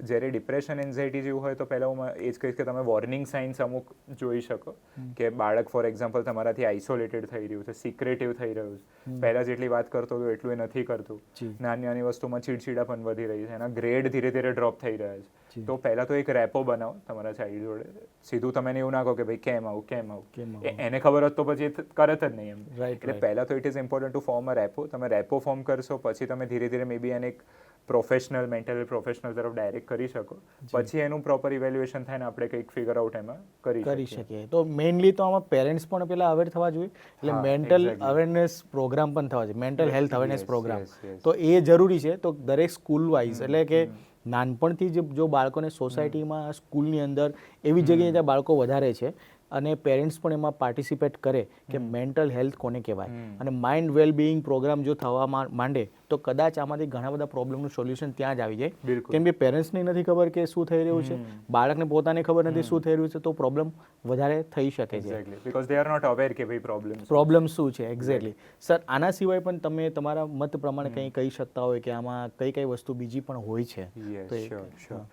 જ્યારે ડિપ્રેશન, એન્ઝાયટી જેવું હોય તો પહેલાં હું એ જ કહીશ કે તમે વોર્નિંગ સાઇન્સ અમુક જોઈ શકો કે બાળક ફોર એક્ઝામ્પલ તમારાથી આઇસોલેટેડ થઈ રહ્યું છે, સિક્રેટિવ થઈ રહ્યું છે, પહેલાં જેટલી વાત કરતો હતો એટલું એ નથી કરતું, નાની નાની વસ્તુમાં ચીડચીડાપન વધી રહી છે, એના ગ્રેડ ધીરે ધીરે ડ્રોપ થઈ રહ્યા છે. તો પહેલાં તો એક રેપો બનાવો તમારા ચાઇલ્ડ જોડે. સીધું તમે એવું ના કહો કે ભાઈ કેમ આવું, એને ખબર હોત તો પછી કરત જ નહીં એમ. એટલે પહેલાં તો it is important to form a repo. તમે રેપો ફોર્મ કરશો પછી તમે ધીરે ધીરે મે બી એને એક પ્રોફેશનલ, મેન્ટલ પ્રોફેશનલ તરફ ડાયરેક્ટ કરી શકો, પછી એનું પ્રોપર ઇવેલ્યુએશન થાય ને આપણે કંઈક ફિગર આઉટ એમાં કરી શકીએ. તો મેઇનલી તો આમાં પેરેન્ટ્સ પણ પેલા અવેર થવા જોઈએ, એટલે મેન્ટલ અવેરનેસ પ્રોગ્રામ પણ થવા જોઈએ, મેન્ટલ હેલ્થ અવેરનેસ પ્રોગ્રામ. તો એ જરૂરી છે. તો દરેક સ્કૂલ વાઇઝ, એટલે કે નાનપણથી જ જો બાળકોને સોસાયટીમાં, સ્કૂલની અંદર એવી જગ્યાએ જ્યાં બાળકો વધારે છે અને પેરેન્ટ્સ પણ એમાં પાર્ટિસિપેટ કરે કે મેન્ટલ હેલ્થ કોને કહેવાય અને માઇન્ડ વેલબિંગ પ્રોગ્રામ જો થવા માંડે તો કદાચ આમાંથી ઘણા બધા પ્રોબ્લેમનું સોલ્યુશન ત્યાં જ આવી જાય. બિલકુલ. કેમ કે પેરેન્ટ્સને નથી ખબર કે શું થઈ રહ્યું છે, બાળકને પોતાને ખબર નથી શું થઈ રહ્યું છે, તો પ્રોબ્લેમ વધારે થઈ શકે છે. Exactly, because they are not aware કે ભાઈ પ્રોબ્લેમ શું છે. એક્ઝેક્ટલી. સર, આના સિવાય પણ તમે તમારા મત પ્રમાણે કંઈ કહી શકતા હોય કે આમાં કઈ કઈ વસ્તુ બીજી પણ હોય છે? Yes, sure.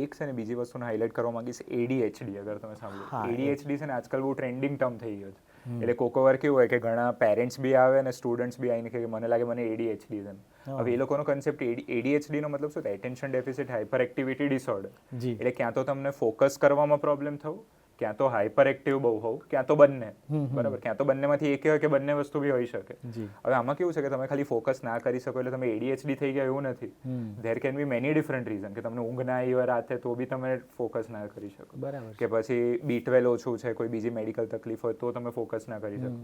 એક છે ને બીજી વસ્તુને હાઇલાઇટ કરવા માંગીશ, ADHD. અગર તમે સાંભળ્યું, ADHD છે ને આજકાલ બહુ ટ્રેન્ડિંગ ટર્મ થઈ ગયો છે. એટલે કોકો વાર કેવું હોય કે ઘણા પેરેન્ટ્સ બી આવે અને સ્ટુડન્ટ્સ બી આવીને કે મને લાગે મને ADHD છે. હવે એ લોકોનો કન્સેપ્ટ ADHD નો મતલબ શું થાય? Attention deficit hyper activity disorder. એટલે ક્યાં તો તમને ફોકસ કરવામાં પ્રોબ્લેમ થવું, ક્યાં તો હાઇપર એક્ટિવ બહુ હોવું, ક્યાં તો બંને. બરાબર, ક્યાં તો બંનેમાંથી એક હોય કે બંને વસ્તુ બી હોઈ શકે. હવે આમાં કેવું છે કે તમે ખાલી ફોકસ ના કરી શકો એટલે તમે ADHD થઈ ગયા એવું નથી. There can be many different reason કે તમને ઊંઘ ના આવી હોય રાતે તો બી તમે ફોકસ ના કરી શકો. બરાબર. કે પછી B12 ઓછું છે, કોઈ બીજી મેડિકલ તકલીફ હોય તો તમે ફોકસ ના કરી શકો.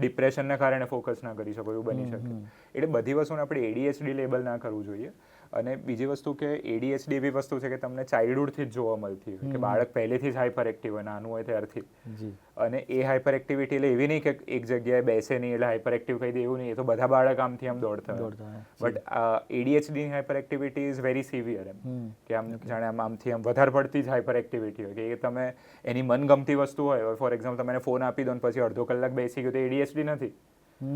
ડિપ્રેશનના કારણે ફોકસ ના કરી શકો એવું બની શકે. એટલે બધી વસ્તુને આપણે ADHD લેબલ ના કરવું જોઈએ. અને બીજી વસ્તુ કે ADHD એવી વસ્તુ છે કે તમને ચાઇલ્ડહુડથી જ જોવા મળતી હોય કે બાળક પહેલેથી જ હાઇપર એક્ટિવ હોય, નાનું હોય ત્યારથી. અને એ હાઇપર એક્ટિવિટી એટલે એવી નહીં કે એક જગ્યાએ બેસે નહીં એટલે હાઇપર એક્ટિવ કહી દે, એવું નહીં. એ તો બધા બાળક આમથી આમ દોડતા હોય. બટ ADHD ની hyperactivity is very severe એમ કે આમ જાણે આમથી આમ વધારે પડતી જ હાઇપર એક્ટિવિટી હોય કે એ તમે એની મનગમતી વસ્તુ હોય, ફોર એક્ઝામ્પલ તમે એને ફોન આપી દો ને પછી અડધો કલાક બેસી ગયો તો ADHD નથી.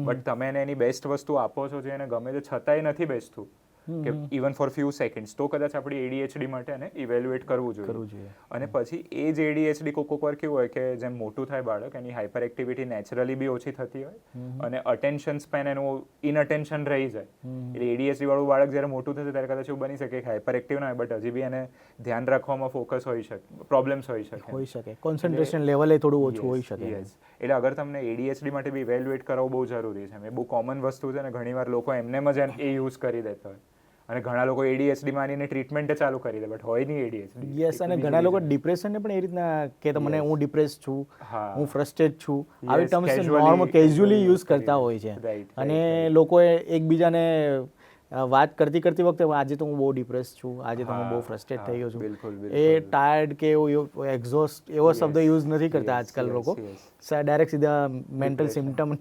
બટ તમે એને એની બેસ્ટ વસ્તુ આપો છો જે એને ગમે છે છતાંય નથી બેસતું કે ઇવન ફોર ફ્યુ સેકન્ડ્સ, તો કદાચ આપણે ADHD માટે એને ઇવેલ્યુએટ કરવું જોઈએ. અને પછી એ જ ADHD કોક વાર કેવું હોય કે જેમ મોટું થાય બાળક એની હાઇપર એક્ટિવિટી નેચરલી બી ઓછી થતી હોય અને અટેન્શન સ્પેન એનું ઇનઅટેન્શન રહી જાય. એટલે ADHD વાળું બાળક જ્યારે મોટું થશે ત્યારે કદાચ એવું બની શકે કે હાઇપર એક્ટિવ ના હોય બટ હજી બી એને ધ્યાન રાખવામાં ફોકસ હોઈ શકે, પ્રોબ્લેમ્સ હોઈ શકે. કોન્સન્ટ્રેશન લેવલે થોડું ઓછું હોઈ શકે. એટલે અગર તમને ADHD માટે બી ઇવેલ્યુએટ કરાવવું બહુ જરૂરી છે. એ બહુ કોમન વસ્તુ છે ને ઘણીવાર લોકો એમને જ એ યુઝ કરી દેતા હોય. અને ઘણા લોકો ADHD માનીને ટ્રીટમેન્ટ ચાલુ કરી દે બટ હોય નહીં ADHD. યસ, અને ઘણા લોકો ડિપ્રેશનને પણ એ રીતના કે મને હું ડિપ્રેસ છું, હું ફ્રસ્ટ્રેટ છું, આવી ટર્મ્સ નોર્મલ કેઝ્યુઅલી યુઝ કરતા હોય છે. અને લોકોએ એકબીજાને વાત કરતી વખતે આજે તો હું બહુ ડિપ્રેસ છું, આજે તો હું બહુ ફ્રસ્ટ્રેટ થઈ ગયો છું, એ ટાયર્ડ કે એવું એક્ઝોસ્ટ એવો શબ્દ યુઝ નથી કરતા આજકાલ લોકો. ડાયરેક્ટ સીધા મેન્ટલ સિમ્ટમ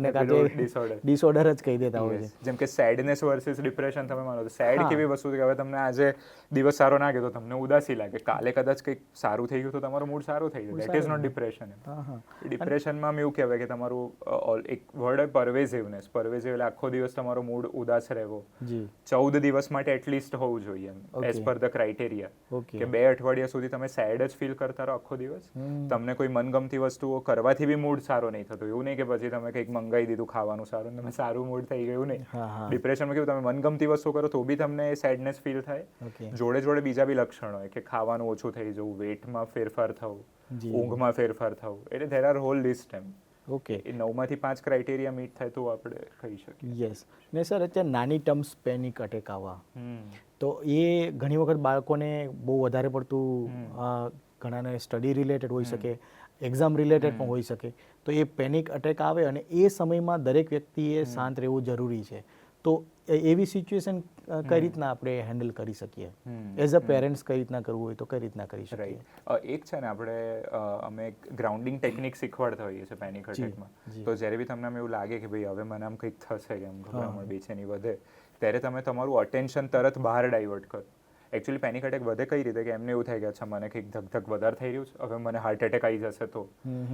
અને કાં તો ડિસઓર્ડર જ કહી દેતા હોય છે. જેમ કે સેડનેસ વર્સિસ ડિપ્રેશન તમે માનો તો સેડ કેવી વસ્તુ છે કે હવે તમને આજે દિવસ સારો ના ગયો તો તમને ઉદાસી લાગે, કાલે કદાચ કંઈક સારું થઈ ગયું તો તમારું મૂડ સારું થઈ જાય. That is not depression. ડિપ્રેશનમાં એવું કહેવાય કે તમારું એક વર્ડ હોય પરવેઝિવનેસ. પરવેઝિવ એટલે આખો દિવસ તમારો મૂડ ઉદાસ રહેવો. 14 દિવસ માટે એટલીસ્ટ હોવું જોઈએ એઝ પર ધ ક્રાઇટેરિયા કે 2 અઠવાડિયા સુધી તમે સેડ જ ફીલ કરતા રહો આખો દિવસ. તમને કોઈ મનગમતી વસ્તુઓ કરવાથી બી મૂડ સારો નહીં થતો. એવું નહીં કે પછી તમે કંઈક મંગાવી દીધું ખાવાનું સારું તમે સારું મૂડ થઈ ગયું નહીં. ડિપ્રેશનમાં કેવું તમે મનગમતી વસ્તુ કરો તો બી તમને સેડનેસ ફીલ થાય. જોડે બીજા બી લક્ષણો હોય કે ખાવાનું ઓછું થઈ જવું, વેટમાં ફેરફાર થવું, ઊંઘમાં ફેરફાર થવું. એટલે ધેર આર હોલ લિસ્ટ એમ. ઓકે, એ 9માંથી 5 ક્રાઇટેરિયા મીટ થાય તો આપણે કહી શકીએ. યસ. ને સર, અત્યારે નાની ટર્મ્સ પેનિક અટેક આવવા તો એ ઘણી વખત બાળકોને બહુ વધારે પડતું ઘણાને સ્ટડી રિલેટેડ હોઈ શકે, એક્ઝામ રિલેટેડ પણ હોઈ શકે. તો એ પેનિક અટેક આવે અને એ સમયમાં દરેક વ્યક્તિએ શાંત રહેવું જરૂરી છે. તો એવી સિચ્યુએશન કઈ રીતના આપણે હેન્ડલ કરી શકીએ? એઝ અ પેરેન્ટ્સ કઈ રીતના કરવું હોય તો કઈ રીતના કરી શકીએ? એક છે ને આપણે અમે ગ્રાઉન્ડિંગ ટેકનિક શીખવાડતા હોઈએ છીએ પેનિક અટેકમાં. તો જ્યારે બી તમને એવું લાગે કે ભાઈ હવે મને આમ કંઈક થશે કે આમ ગભરામણ બેચેની વધે ત્યારે તમે તમારું અટેન્શન તરત બહાર ડાયવર્ટ કરો. એકચ્યુઅલી પેનિક અટેક વધે કઈ રીતે કે એમને એવું થાય કે અચ્છા મને કંઈક ધક વધારે થઈ રહ્યું છે, હવે મને હાર્ટ એટેક આવી જશે તો.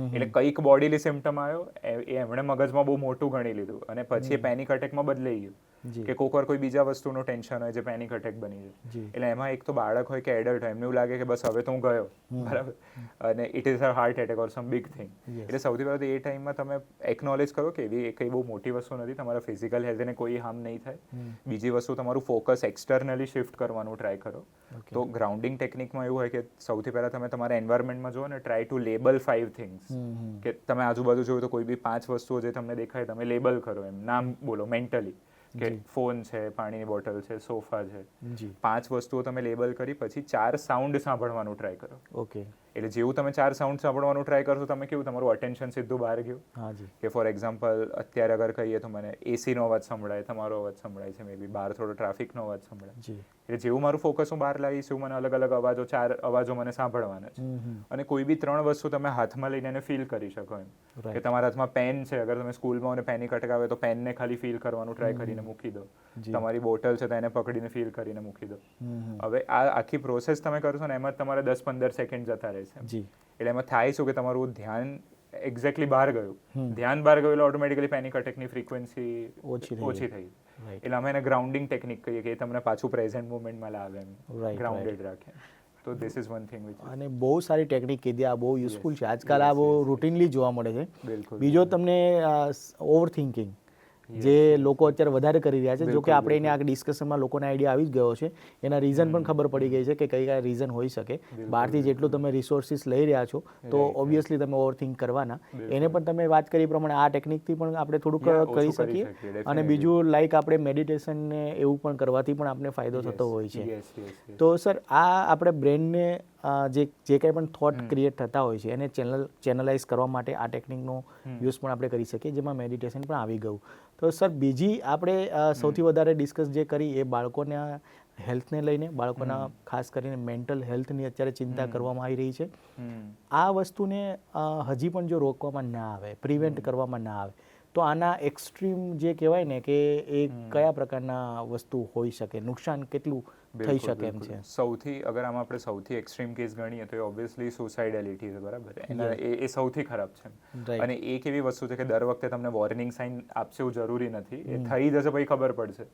એટલે કંઈક બોડીલી સિમ્ટમ આવ્યો એ એમણે મગજમાં બહુ મોટું ગણી લીધું અને પછી એ પેનિક અટેકમાં બદલાઈ ગયું કે કોક વાર કોઈ બીજા વસ્તુનું ટેન્શન હોય જે પેનિક અટેક બની જાય. એટલે એમાં એક તો બાળક હોય કે એડલ્ટ હોય એમને એવું લાગે કે બસ હવે તો હું ગયો, બરાબર, અને it is a heart attack or some big thing. એટલે સૌથી પહેલાં તો એ ટાઈમમાં તમે એકનોલેજ કરો કે એવી કંઈ બહુ મોટી વસ્તુ નથી, તમારા ફિઝિકલ હેલ્થને કોઈ હાર્મ નહીં થાય. બીજી વસ્તુ તમારું ફોકસ એક્સટર્નલી શિફ્ટ કરવાનું ટ્રાય કરો. તો ગ્રાઉન્ડિંગ ટેકનિકમાં એવું હોય કે સૌથી પહેલાં તમે તમારા એન્વાયરમેન્ટમાં જુઓ ને ટ્રાય ટુ લેબલ 5 થિંગ્સ. કે તમે આજુબાજુ જોયું તો કોઈ બી 5 વસ્તુઓ જે તમને દેખાય તમે લેબલ કરો, એમ નામ બોલો મેન્ટલી કે ફોન છે, પાણીની બોટલ છે, સોફા છે. 5 વસ્તુઓ તમે લેબલ કરી પછી 4 સાઉન્ડ સાંભળવાનું ટ્રાય કરો. ઓકે. એટલે જેવું તમે 4 સાઉન્ડ સાંભળવાનું ટ્રાય કરશો તમે કેવું તમારું અટેન્શન સીધું બહાર ગયું હા જી કે ફોર એક્ઝામ્પલ અત્યારે અગર કહીએ તો મને એસીનો અવાજ સંભળાય, તમારો અવાજ સંભળાય છે, મે બી બહાર થોડો ટ્રાફિકનો અવાજ સંભળાય, જી એટલે જેવું મારું ફોકસ હું બહાર લાવીશ એવું મને અલગ અલગ અવાજો 4 અવાજો મને સાંભળવાના છે. અને કોઈ બી 3 વસ્તુ તમે હાથમાં લઈને એને ફીલ કરી શકો એમ કે રાઈટ તમારા હાથમાં પેન છે, અગર તમે સ્કૂલમાં અને પેનિક અટક આવે તો પેનને ખાલી ફીલ કરવાનું ટ્રાય કરીને મૂકી દો, તમારી બોટલ છે તો એને પકડીને ફીલ કરીને મૂકી દો. હવે આ આખી પ્રોસેસ તમે કરશો ને એમાં જ તમારે 10-15 સેકન્ડ જતા રહેશે, જી એટલે એમાં થાય શું કે તમારું ધ્યાન એક્ઝેક્ટલી બહાર ગયું, ધ્યાન બહાર ગયું એટલે ઓટોમેટિકલી પેનિક અટેકની ફ્રીક્વન્સી ઓછી થઈ, એટલે અમે એને ગ્રાઉન્ડિંગ ટેકનિક કહીએ કે એ તમને પાછું પ્રેઝન્ટ મોમેન્ટમાં લાવે એમ, ગ્રાઉન્ડેડ રાખે. તો this is one thing which અને બહુ સારી ટેકનિક કીધી, આ બહુ યુઝફુલ છે, આજકાલ આ બહુ રૂટીનલી જોવા મળે છે. બિલકુલ. બીજો તમને ઓવર થિંકિંગ જે લોકો અત્યારે વધારે કરી રહ્યા છે, જો કે આપણે એને આ ડિસ્કશનમાં લોકોને આઈડિયા આવી જ ગયો છે, એના રીઝન પણ ખબર પડી ગઈ છે કે કઈ કયા રીઝન હોઈ શકે. બહારથી જેટલું તમે રિસોર્સિસ લઈ રહ્યા છો તો ઓબ્વિયસલી તમે ઓવર થિંક કરવાના, એને પણ તમે વાત કરી પ્રમાણે આ ટેકનિકથી પણ આપણે થોડુંક કરી શકીએ. અને બીજું લાઈક આપણે મેડિટેશન ને એવું પણ કરવાથી પણ આપણે ફાયદો થતો હોય છે. તો સર આ આપણે બ્રેનને જે કંઈ પણ થોટ ક્રિએટ થતા હોય છે એને ચેનલાઇઝ કરવા માટે આ ટેકનિકનો યુઝ પણ આપણે કરી શકીએ, જેમાં મેડિટેશન પણ આવી ગયું. તો સર બીજી આપણે સૌથી વધારે ડિસ્કસ જે કરી એ બાળકોના હેલ્થને લઈને, બાળકોના ખાસ કરીને મેન્ટલ હેલ્થની અત્યારે ચિંતા કરવામાં આવી રહી છે. આ વસ્તુને હજી પણ જો રોકવામાં ના આવે, પ્રિવેન્ટ કરવામાં ના આવે તો આના એક્સ્ટ્રીમ જે કહેવાય ને કે એ કયા પ્રકારના વસ્તુ હોઈ શકે, નુકસાન કેટલું થઈ શકે એમ છે? સૌથી અગર આમાં આપણે સૌથી એક્સ્ટ્રીમ કેસ ગણીએ તો એ ઓબ્વિયસલી સુસાઇડાલિટી છે, બરાબર, એના એ સૌથી ખરાબ છે. અને એક એવી વસ્તુ છે કે દર વખતે તમને વોર્નિંગ સાઇન આપશે એવું જરૂરી નથી, એ થઈ જશે પછી ખબર પડશે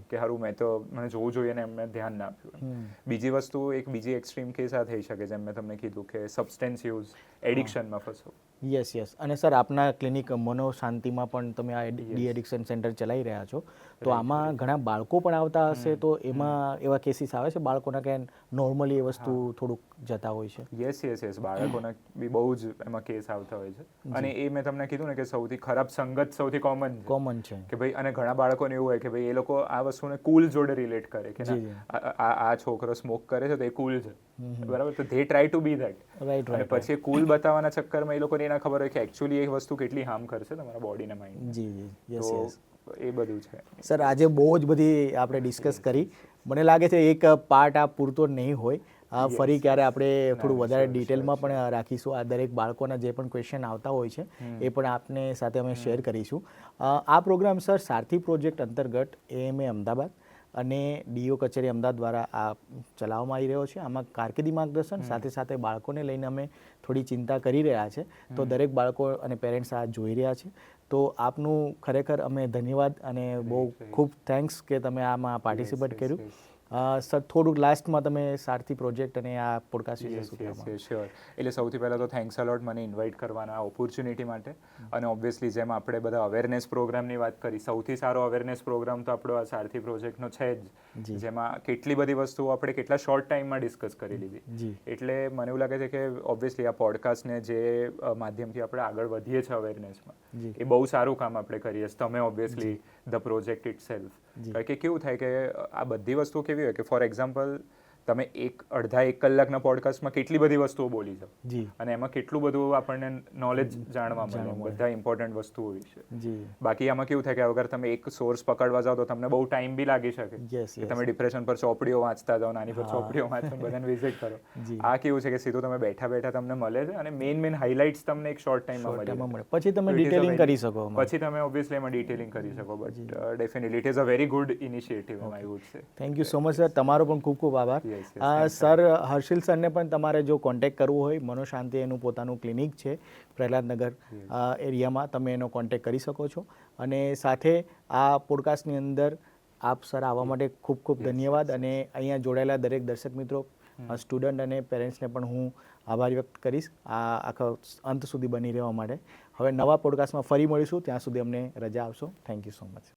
કે હારું મને જોવું જોઈએ ને એમ મેં ધ્યાન ના આપ્યું. બીજી વસ્તુ એક બીજી એક્સ્ટ્રીમ કેસ આ થઈ શકે જેમ મેં તમને કીધું કે સબસ્ટેન્સ યુઝ, એડિક્શનમાં ફસો. યસ. અને સર આપના ક્લિનિક મનોશાંતિમાં પણ તમે આ ડી એડિક્શન સેન્ટર ચલાવી રહ્યા છો, તો આમાં ઘણા બાળકો પણ આવતા હશે, તો એમાં એવા કેસીસ આવે છે બાળકોના કે નોર્મલી એ વસ્તુ થોડુંક જતા હોય છે? યસ, બાળકોના બી બહુ જ એમાં કેસ આવતા હોય છે. અને એ મેં તમને કીધું ને કે સૌથી ખરાબ સંગત સૌથી કોમન છે કે ભાઈ, અને ઘણા બાળકોને એવું હોય કે ભાઈ એ લોકો આ વસ્તુને કૂલ જોડે રિલેટ કરે કે ના આ છોકરો સ્મોક કરે છે તો એ કૂલ છે, બરાબર, તો they try to be that. અને પછી કૂલ બતાવવાના ચક્કરમાં એ લોકોને ના ખબર હોય કે એકચ્યુઅલી એ વસ્તુ કેટલી હાર્મ કરશે તમારા બોડીને, માઇન્ડને. યસ, એ બધું છે. સર આજે બહુ જ બધી આપણે ડિસ્કસ કરી, મને લાગે છે એક પાર્ટ આ પૂરતો નહીં હોય, ફરી ક્યારે આપણે થોડું વધારે ડિટેલમાં પણ રાખીશું. આ દરેક બાળકોના જે પણ ક્વેશ્ચન આવતા હોય છે એ પણ આપને સાથે અમે શેર કરીશું. આ પ્રોગ્રામ સર સારથી પ્રોજેક્ટ અંતર્ગત AMA અમદાવાદ અને DO કચેરી અમદાવાદ દ્વારા આ ચલાવવામાં આવી રહ્યો છે. આમાં કારકિર્દી માર્ગદર્શન સાથે સાથે બાળકોને લઈને અમે થોડી ચિંતા કરી રહ્યા છે, તો દરેક બાળકો અને પેરેન્ટ્સ આ જોઈ રહ્યા છે. તો આપનું ખરેખર અમે ધન્યવાદ અને બહુ ખૂબ થેન્ક્સ કે તમે આમાં પાર્ટિસિપેટ કર્યું. સર થોડુંક લાસ્ટમાં તમે સારથી પ્રોજેક્ટ અને આ પોડકાસ્ટ વિશે શું કહેવા માંગો? શ્યોર. એટલે સૌથી પહેલાં તો થેન્ક્સ અલોટ મને ઇન્વાઇટ કરવાના ઓપોર્ચ્યુનિટી માટે. અને ઓબ્વિયસલી જેમ આપણે બધા અવેરનેસ પ્રોગ્રામની વાત કરી, સૌથી સારો અવેરનેસ પ્રોગ્રામ તો આપણો આ સારથી પ્રોજેક્ટનો છે જ, જેમાં કેટલી બધી વસ્તુઓ આપણે કેટલા શોર્ટ ટાઈમમાં ડિસ્કસ કરી લીધી. એટલે મને એવું લાગે છે કે ઓબ્વિયસલી આ પોડકાસ્ટને જે માધ્યમથી આપણે આગળ વધીએ છીએ અવેરનેસમાં, એ બહુ સારું કામ આપણે કરીએ છીએ. તમે obviously the project it self, કારણ કે કેવું થાય કે આ બધી વસ્તુઓ કેવી હોય કે ફોર એક્ઝામ્પલ તમે અડધા એક કલાકના પોડકાસ્ટમાં કેટલી બધી વસ્તુઓ બોલી શકો, અને એમાં કેટલું બધું આપણને નોલેજ જાણવા મળે, બધા ઇમ્પોર્ટન્ટ વસ્તુઓ વિશે. બાકી આમાં કેવું થાય કે અગર તમે એક સોર્સ પકડવા જાઓ તો તમને બહુ ટાઈમ બી લાગી શકે કે તમે ડિપ્રેશન પર ચોપડીઓ વાંચતા જાઓ, નાની પર ચોપડીઓ વાંચો, બધાને વિઝિટ કરો. આ કેવું છે કે સીધું તમે બેઠા બેઠા તમને મળે છે અને મેઇન હાઇલાઇટ્સ તમને એક શોર્ટ ટાઈમમાં મળે, પછી તમે ડિટેલિંગ કરી શકો, પછી તમે ઓબ્વિયસલી એમાં ડિટેલિંગ કરી શકો. But definitely it is a very good initiative, I would say. Thank you so much sir, તમારો પણ ખૂબ ખૂબ આભાર. સર હર્ષિલ સરને પણ તમારે જો કોન્ટેક્ટ કરવો હોય, મનોશાંતિ એનું પોતાનું ક્લિનિક છે પ્રહલાદનગર એરિયામાં, તમે એનો કોન્ટેક્ટ કરી શકો છો. અને સાથે આ પોડકાસ્ટની અંદર આપ સર આવવા માટે ખૂબ ખૂબ ધન્યવાદ. અને અહીંયા જોડાયેલા દરેક દર્શક મિત્રો, સ્ટુડન્ટ અને પેરેન્ટ્સને પણ હું આભાર વ્યક્ત કરીશ આ આખા અંત સુધી બની રહેવા માટે. હવે નવા પોડકાસ્ટમાં ફરી મળીશું, ત્યાં સુધી અમને રજા આપશો. Thank you so much.